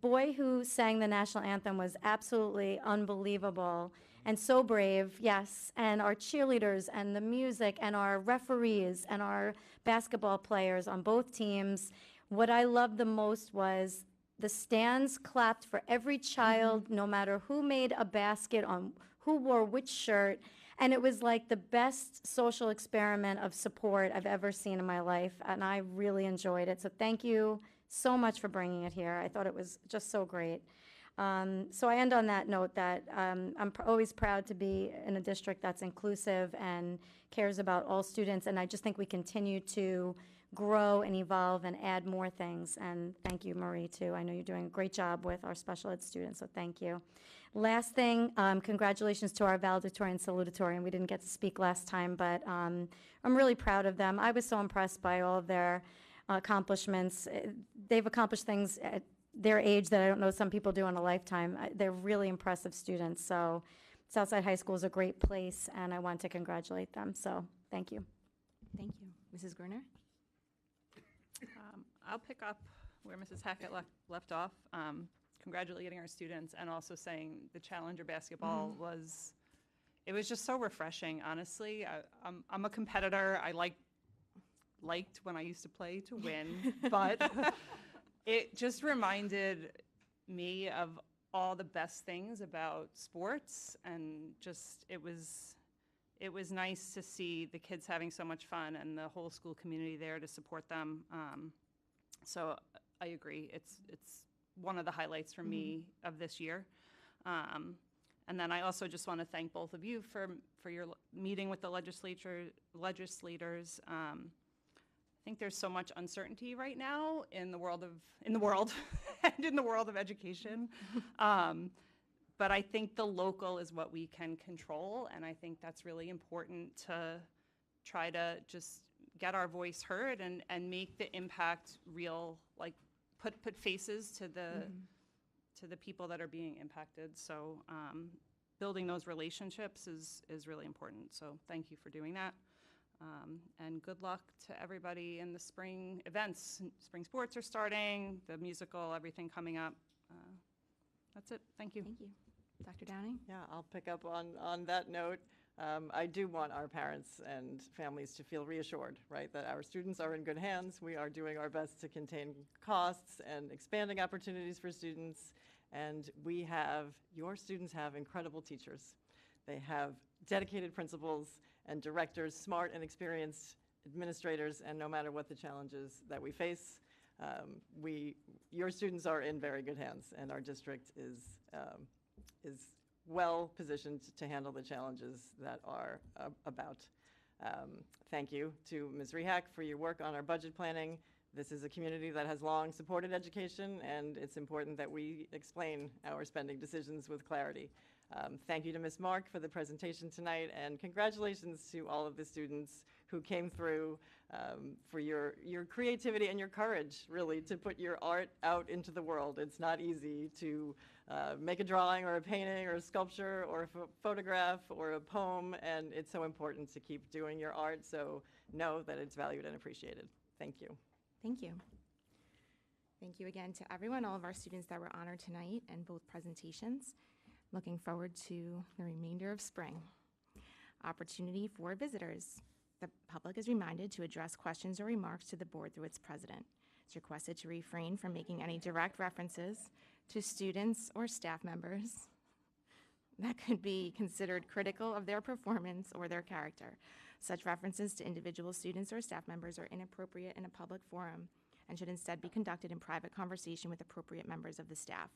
boy who sang the national anthem was absolutely unbelievable and so brave, yes, and our cheerleaders and the music and our referees and our basketball players on both teams. What I loved the most was the stands clapped for every child, no matter who made a basket, on who wore which shirt. And it was like the best social experiment of support I've ever seen in my life, and I really enjoyed it. So thank you so much for bringing it here. I thought it was just so great. So I end on that note that I'm always proud to be in a district that's inclusive and cares about all students, and I just think we continue to grow and evolve and add more things. And thank you, Marie, too. I know you're doing a great job with our special ed students, so thank you. Last thing, congratulations to our valedictorian and salutatorian. We didn't get to speak last time, but I'm really proud of them. I was so impressed by all of their accomplishments. They've accomplished things at their age that I don't know some people do in a lifetime. They're really impressive students. So Southside High School is a great place, and I want to congratulate them. So thank you. Thank you. Mrs. Gruner? I'll pick up where Mrs. Hackett left off, congratulating our students and also saying the Challenger basketball was just so refreshing, honestly. I'm a competitor. I liked when I used to play to win, but it just reminded me of all the best things about sports, and just it was nice to see the kids having so much fun and the whole school community there to support them. So I agree. It's one of the highlights for me of this year. And then I also just want to thank both of you for your meeting with the legislators. I think there's so much uncertainty right now in the world and in the world of education. But I think the local is what we can control, and I think that's really important to try to just get our voice heard and make the impact real, like put faces to the people that are being impacted. So building those relationships is really important. So thank you for doing that. And good luck to everybody in the spring events. Spring sports are starting, the musical, everything coming up. That's it. Thank you. Thank you. Dr. Downing? Yeah, I'll pick up on that note. I do want our parents and families to feel reassured, right, that our students are in good hands. We are doing our best to contain costs and expanding opportunities for students. And your students have incredible teachers. They have dedicated principals and directors, smart and experienced administrators, and no matter what the challenges that we face, your students are in very good hands, and our district is well positioned to handle the challenges that are about. Thank you to Ms. Rehak for your work on our budget planning. This is a community that has long supported education, and it's important that we explain our spending decisions with clarity. Thank you to Ms. Mark for the presentation tonight, and congratulations to all of the students who came through for your creativity and your courage, really, to put your art out into the world. It's not easy to make a drawing or a painting or a sculpture or a photograph or a poem, and it's so important to keep doing your art, so know that it's valued and appreciated. Thank you. Thank you. Thank you again to everyone, all of our students that were honored tonight and both presentations. Looking forward to the remainder of spring. Opportunity for visitors. The public is reminded to address questions or remarks to the board through its president. It's requested to refrain from making any direct references to students or staff members that could be considered critical of their performance or their character. Such references to individual students or staff members are inappropriate in a public forum and should instead be conducted in private conversation with appropriate members of the staff.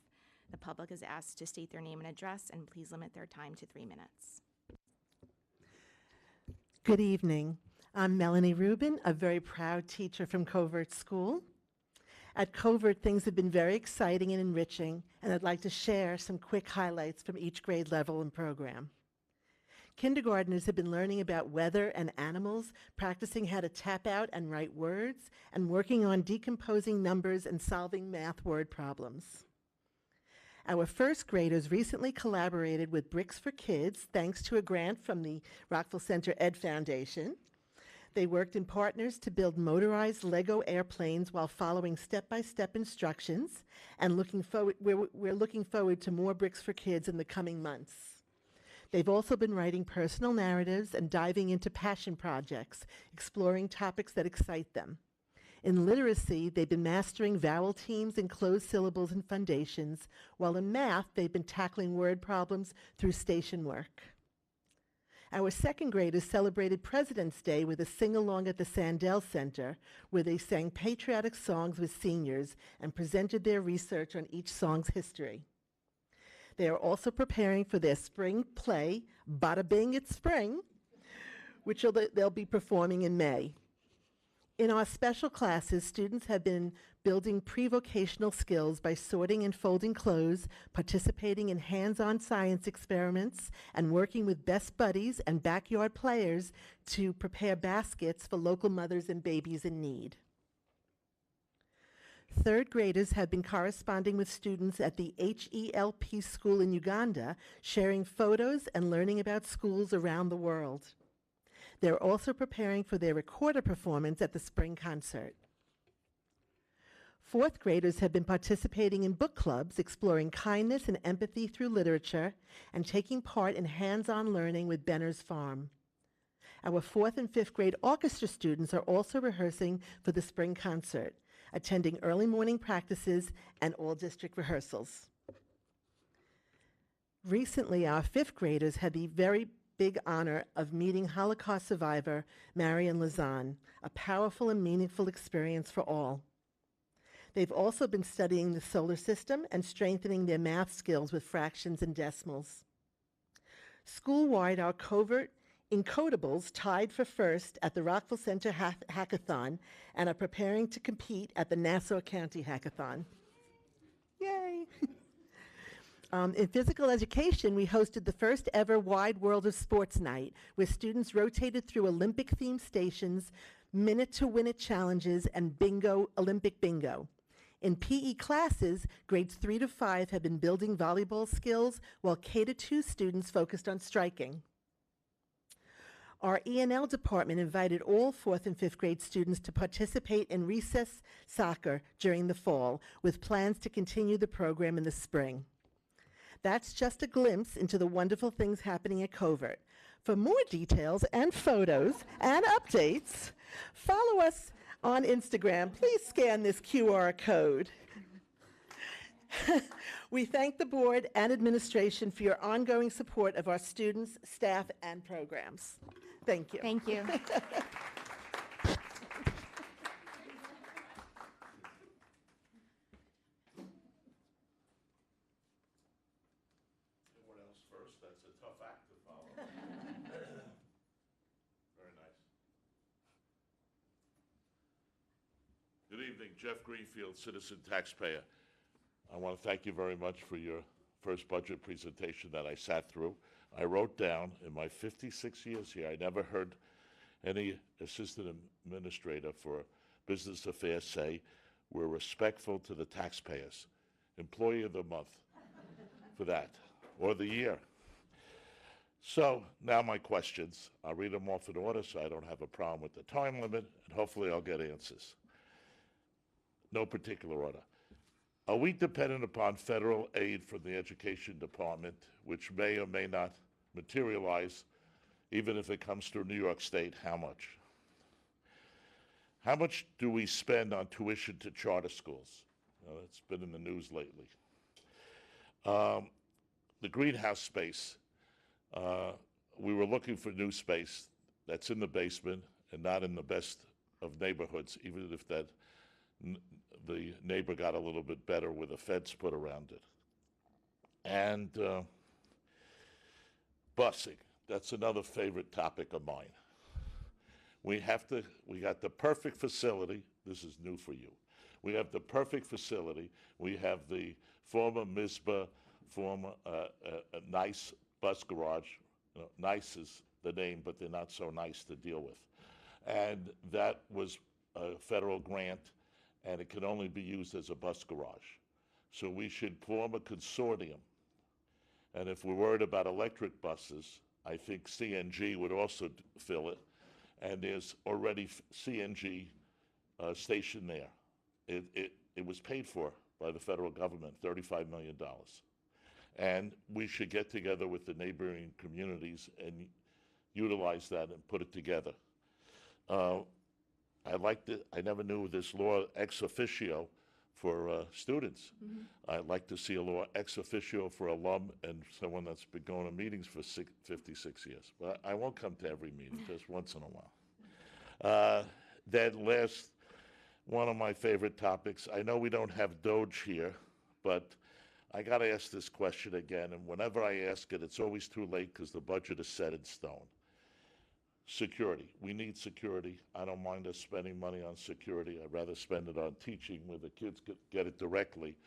The public is asked to state their name and address, and please limit their time to 3 minutes. Good evening. I'm Melanie Rubin, a very proud teacher from Covert School. At Covert, things have been very exciting and enriching, and I'd like to share some quick highlights from each grade level and program. Kindergartners have been learning about weather and animals, practicing how to tap out and write words, and working on decomposing numbers and solving math word problems. Our first graders recently collaborated with Bricks for Kids thanks to a grant from the Rockville Center Ed Foundation. They worked in partners to build motorized Lego airplanes while following step-by-step instructions, and we're looking forward to more Bricks for Kids in the coming months. They've also been writing personal narratives and diving into passion projects, exploring topics that excite them. In literacy, they've been mastering vowel teams and closed syllables and foundations, while in math, they've been tackling word problems through station work. Our second graders celebrated President's Day with a sing-along at the Sandell Center, where they sang patriotic songs with seniors and presented their research on each song's history. They are also preparing for their spring play, Bada Bing, It's Spring, which they'll be performing in May. In our special classes, students have been building pre-vocational skills by sorting and folding clothes, participating in hands-on science experiments, and working with best buddies and backyard players to prepare baskets for local mothers and babies in need. Third graders have been corresponding with students at the HELP school in Uganda, sharing photos and learning about schools around the world. They're also preparing for their recorder performance at the spring concert. Fourth graders have been participating in book clubs, exploring kindness and empathy through literature, and taking part in hands-on learning with Benner's Farm. Our fourth and fifth grade orchestra students are also rehearsing for the spring concert, attending early morning practices and all-district rehearsals. Recently, our fifth graders had the very big honor of meeting Holocaust survivor Marion Lazan, a powerful and meaningful experience for all. They've also been studying the solar system and strengthening their math skills with fractions and decimals. School-wide, our Covert Encodables tied for first at the Rockville Center Hackathon and are preparing to compete at the Nassau County Hackathon. Yay! In physical education, we hosted the first ever Wide World of Sports Night, where students rotated through Olympic-themed stations, minute-to-win-it challenges, and bingo, Olympic bingo. In PE classes, grades 3 to 5 have been building volleyball skills, while K-2 students focused on striking. Our E&L department invited all 4th and 5th grade students to participate in recess soccer during the fall, with plans to continue the program in the spring. That's just a glimpse into the wonderful things happening at Covert. For more details and photos and updates, follow us on Instagram. Please scan this QR code. We thank the board and administration for your ongoing support of our students, staff, and programs. Thank you. Thank you. Everyone else first, that's a tough act to follow. Very nice. Good evening, Jeff Greenfield, citizen taxpayer. I want to thank you very much for first budget presentation that I sat through. I wrote down, in my 56 years here, I never heard any assistant administrator for business affairs say, we're respectful to the taxpayers. Employee of the month for that, or the year. So now my questions. I'll read them off in order so I don't have a problem with the time limit, and hopefully I'll get answers. No particular order. Are we dependent upon federal aid from the Education Department, which may or may not materialize, even if it comes through New York State? How much? How much do we spend on tuition to charter schools? It's been in the news lately. The greenhouse space, we were looking for new space that's in the basement and not in the best of neighborhoods, even if that the neighbor got a little bit better with a fence put around it. And busing, that's another favorite topic of mine. We got the perfect facility. This is new for you. We have the perfect facility. We have the former MISBA, former nice bus garage. Nice is the name, but they're not so nice to deal with. And that was a federal grant, and it can only be used as a bus garage. So we should form a consortium. And if we're worried about electric buses, I think CNG would also fill it. And there's already CNG stationed there. It was paid for by the federal government, $35 million. And we should get together with the neighboring communities and utilize that and put it together. I never knew this law ex officio for students. I'd like to see a law ex officio for alum and someone that's been going to meetings for 56 years. But I won't come to every meeting, just once in a while. Then last, one of my favorite topics. I know we don't have Doge here, but I got to ask this question again, and whenever I ask it, it's always too late because the budget is set in stone. Security. We need security. I don't mind us spending money on security. I'd rather spend it on teaching where the kids get it directly.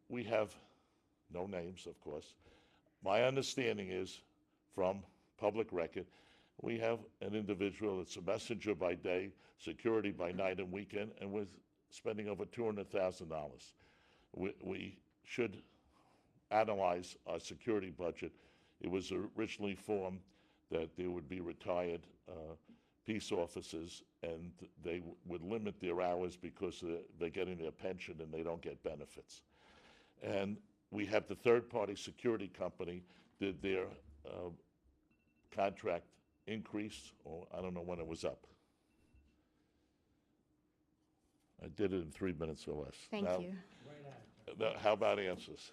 We have no names, of course. My understanding is, from public record, we have an individual that's a messenger by day, security by night and weekend, and we're spending over $200,000. We should analyze our security budget. It was originally formed that there would be retired peace officers, and they would limit their hours because they're getting their pension and they don't get benefits. And we have the third-party security company did their contract increase, or I don't know when it was up. I did it in 3 minutes or less. Thank you. How about answers?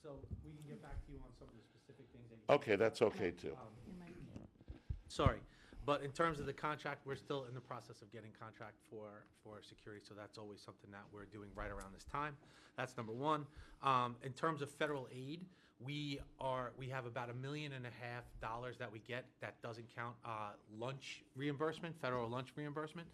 So we can get back to you on some of the specific things that you. Okay, that's okay too. Sorry, but in terms of the contract, we're still in the process of getting contract for security, so that's always something that we're doing right around this time. That's number one. In terms of federal aid, we have about $1.5 million that we get. That doesn't count lunch reimbursement, federal lunch reimbursement.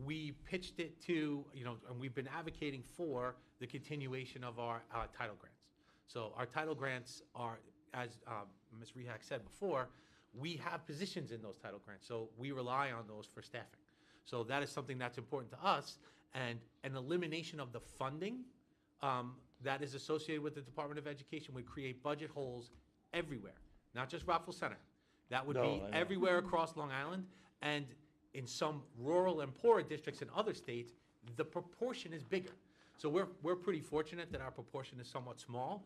We pitched it to, and we've been advocating for the continuation of our title grants. So our title grants are, as Ms. Rehak said before, we have positions in those title grants, so we rely on those for staffing. So that is something that's important to us, and an elimination of the funding that is associated with the Department of Education would create budget holes everywhere, not just Rockville Center. That would be everywhere across Long Island, and in some rural and poorer districts in other states, the proportion is bigger. So we're pretty fortunate that our proportion is somewhat small.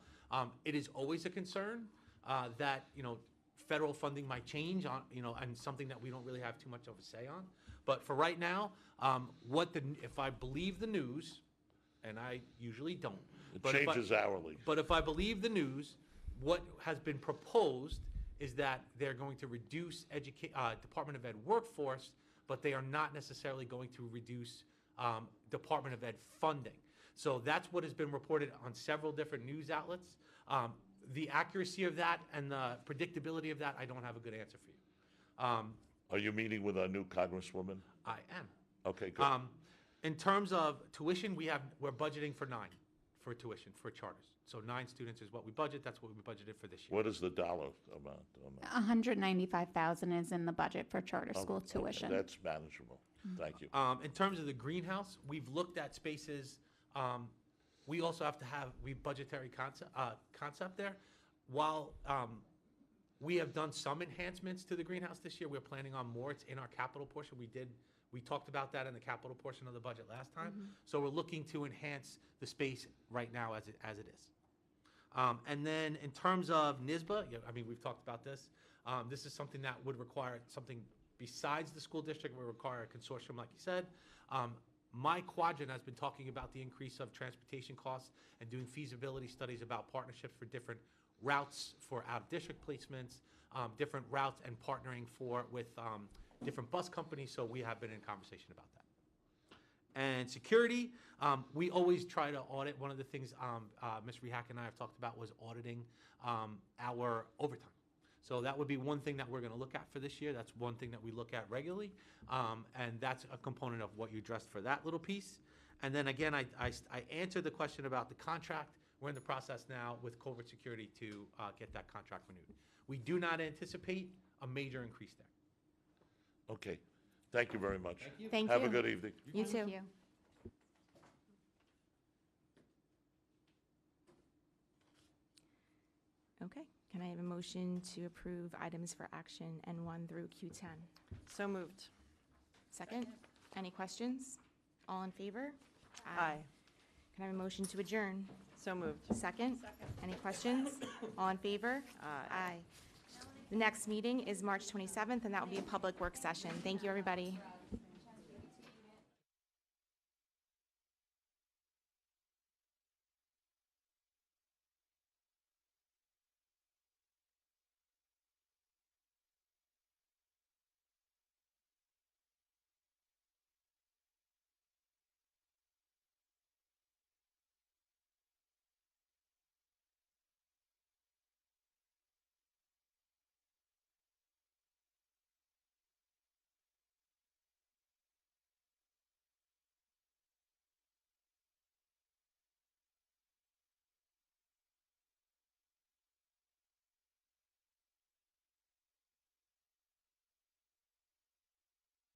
It is always a concern that federal funding might change on and something that we don't really have too much of a say on. But for right now, if I believe the news, and I usually don't, It changes hourly. but if I believe the news, what has been proposed is that they're going to reduce Department of Ed workforce, but they are not necessarily going to reduce Department of Ed funding. So that's what has been reported on several different news outlets. The accuracy of that and the predictability of that, I don't have a good answer for you. Are you meeting with our new Congresswoman? I am. Okay, good. In terms of tuition, we're budgeting for 9 for tuition, for charters. So 9 students is what we budget, that's what we budgeted for this year. What is the dollar amount on that? 195,000 is in the budget for charter school Okay, tuition. that's manageable. Thank you. In terms of the greenhouse, we've looked at spaces. We also have to have budgetary concept there. While we have done some enhancements to the greenhouse this year, we're planning on more. It's in our capital portion. We talked about that in the capital portion of the budget last time. So we're looking to enhance the space right now as it is. And then in terms of NISBA, I mean, we've talked about this. This is something that would require something besides the school district, would require a consortium, like you said. My quadrant has been talking about the increase of transportation costs and doing feasibility studies about partnerships for different routes for out-of-district placements, different routes and partnering with different bus companies, so we have been in conversation about that. And security, we always try to audit. One of the things Ms. Rehak and I have talked about was auditing our overtime. So that would be one thing that we're going to look at for this year. That's one thing that we look at regularly, and that's a component of what you addressed for that little piece. And then again, I answered the question about the contract. We're in the process now with covert security to get that contract renewed. We do not anticipate a major increase there. Okay. Thank you very much. Thank Have you. a good evening. You too. Thank you. Okay, can I have a motion to approve items for action N1 through Q10? So moved. Second? Any questions? All in favor? Aye. Can I have a motion to adjourn? So moved. Second? Any questions? All in favor? Aye. The next meeting is March 27th, and that will be a public work session. Thank you, everybody.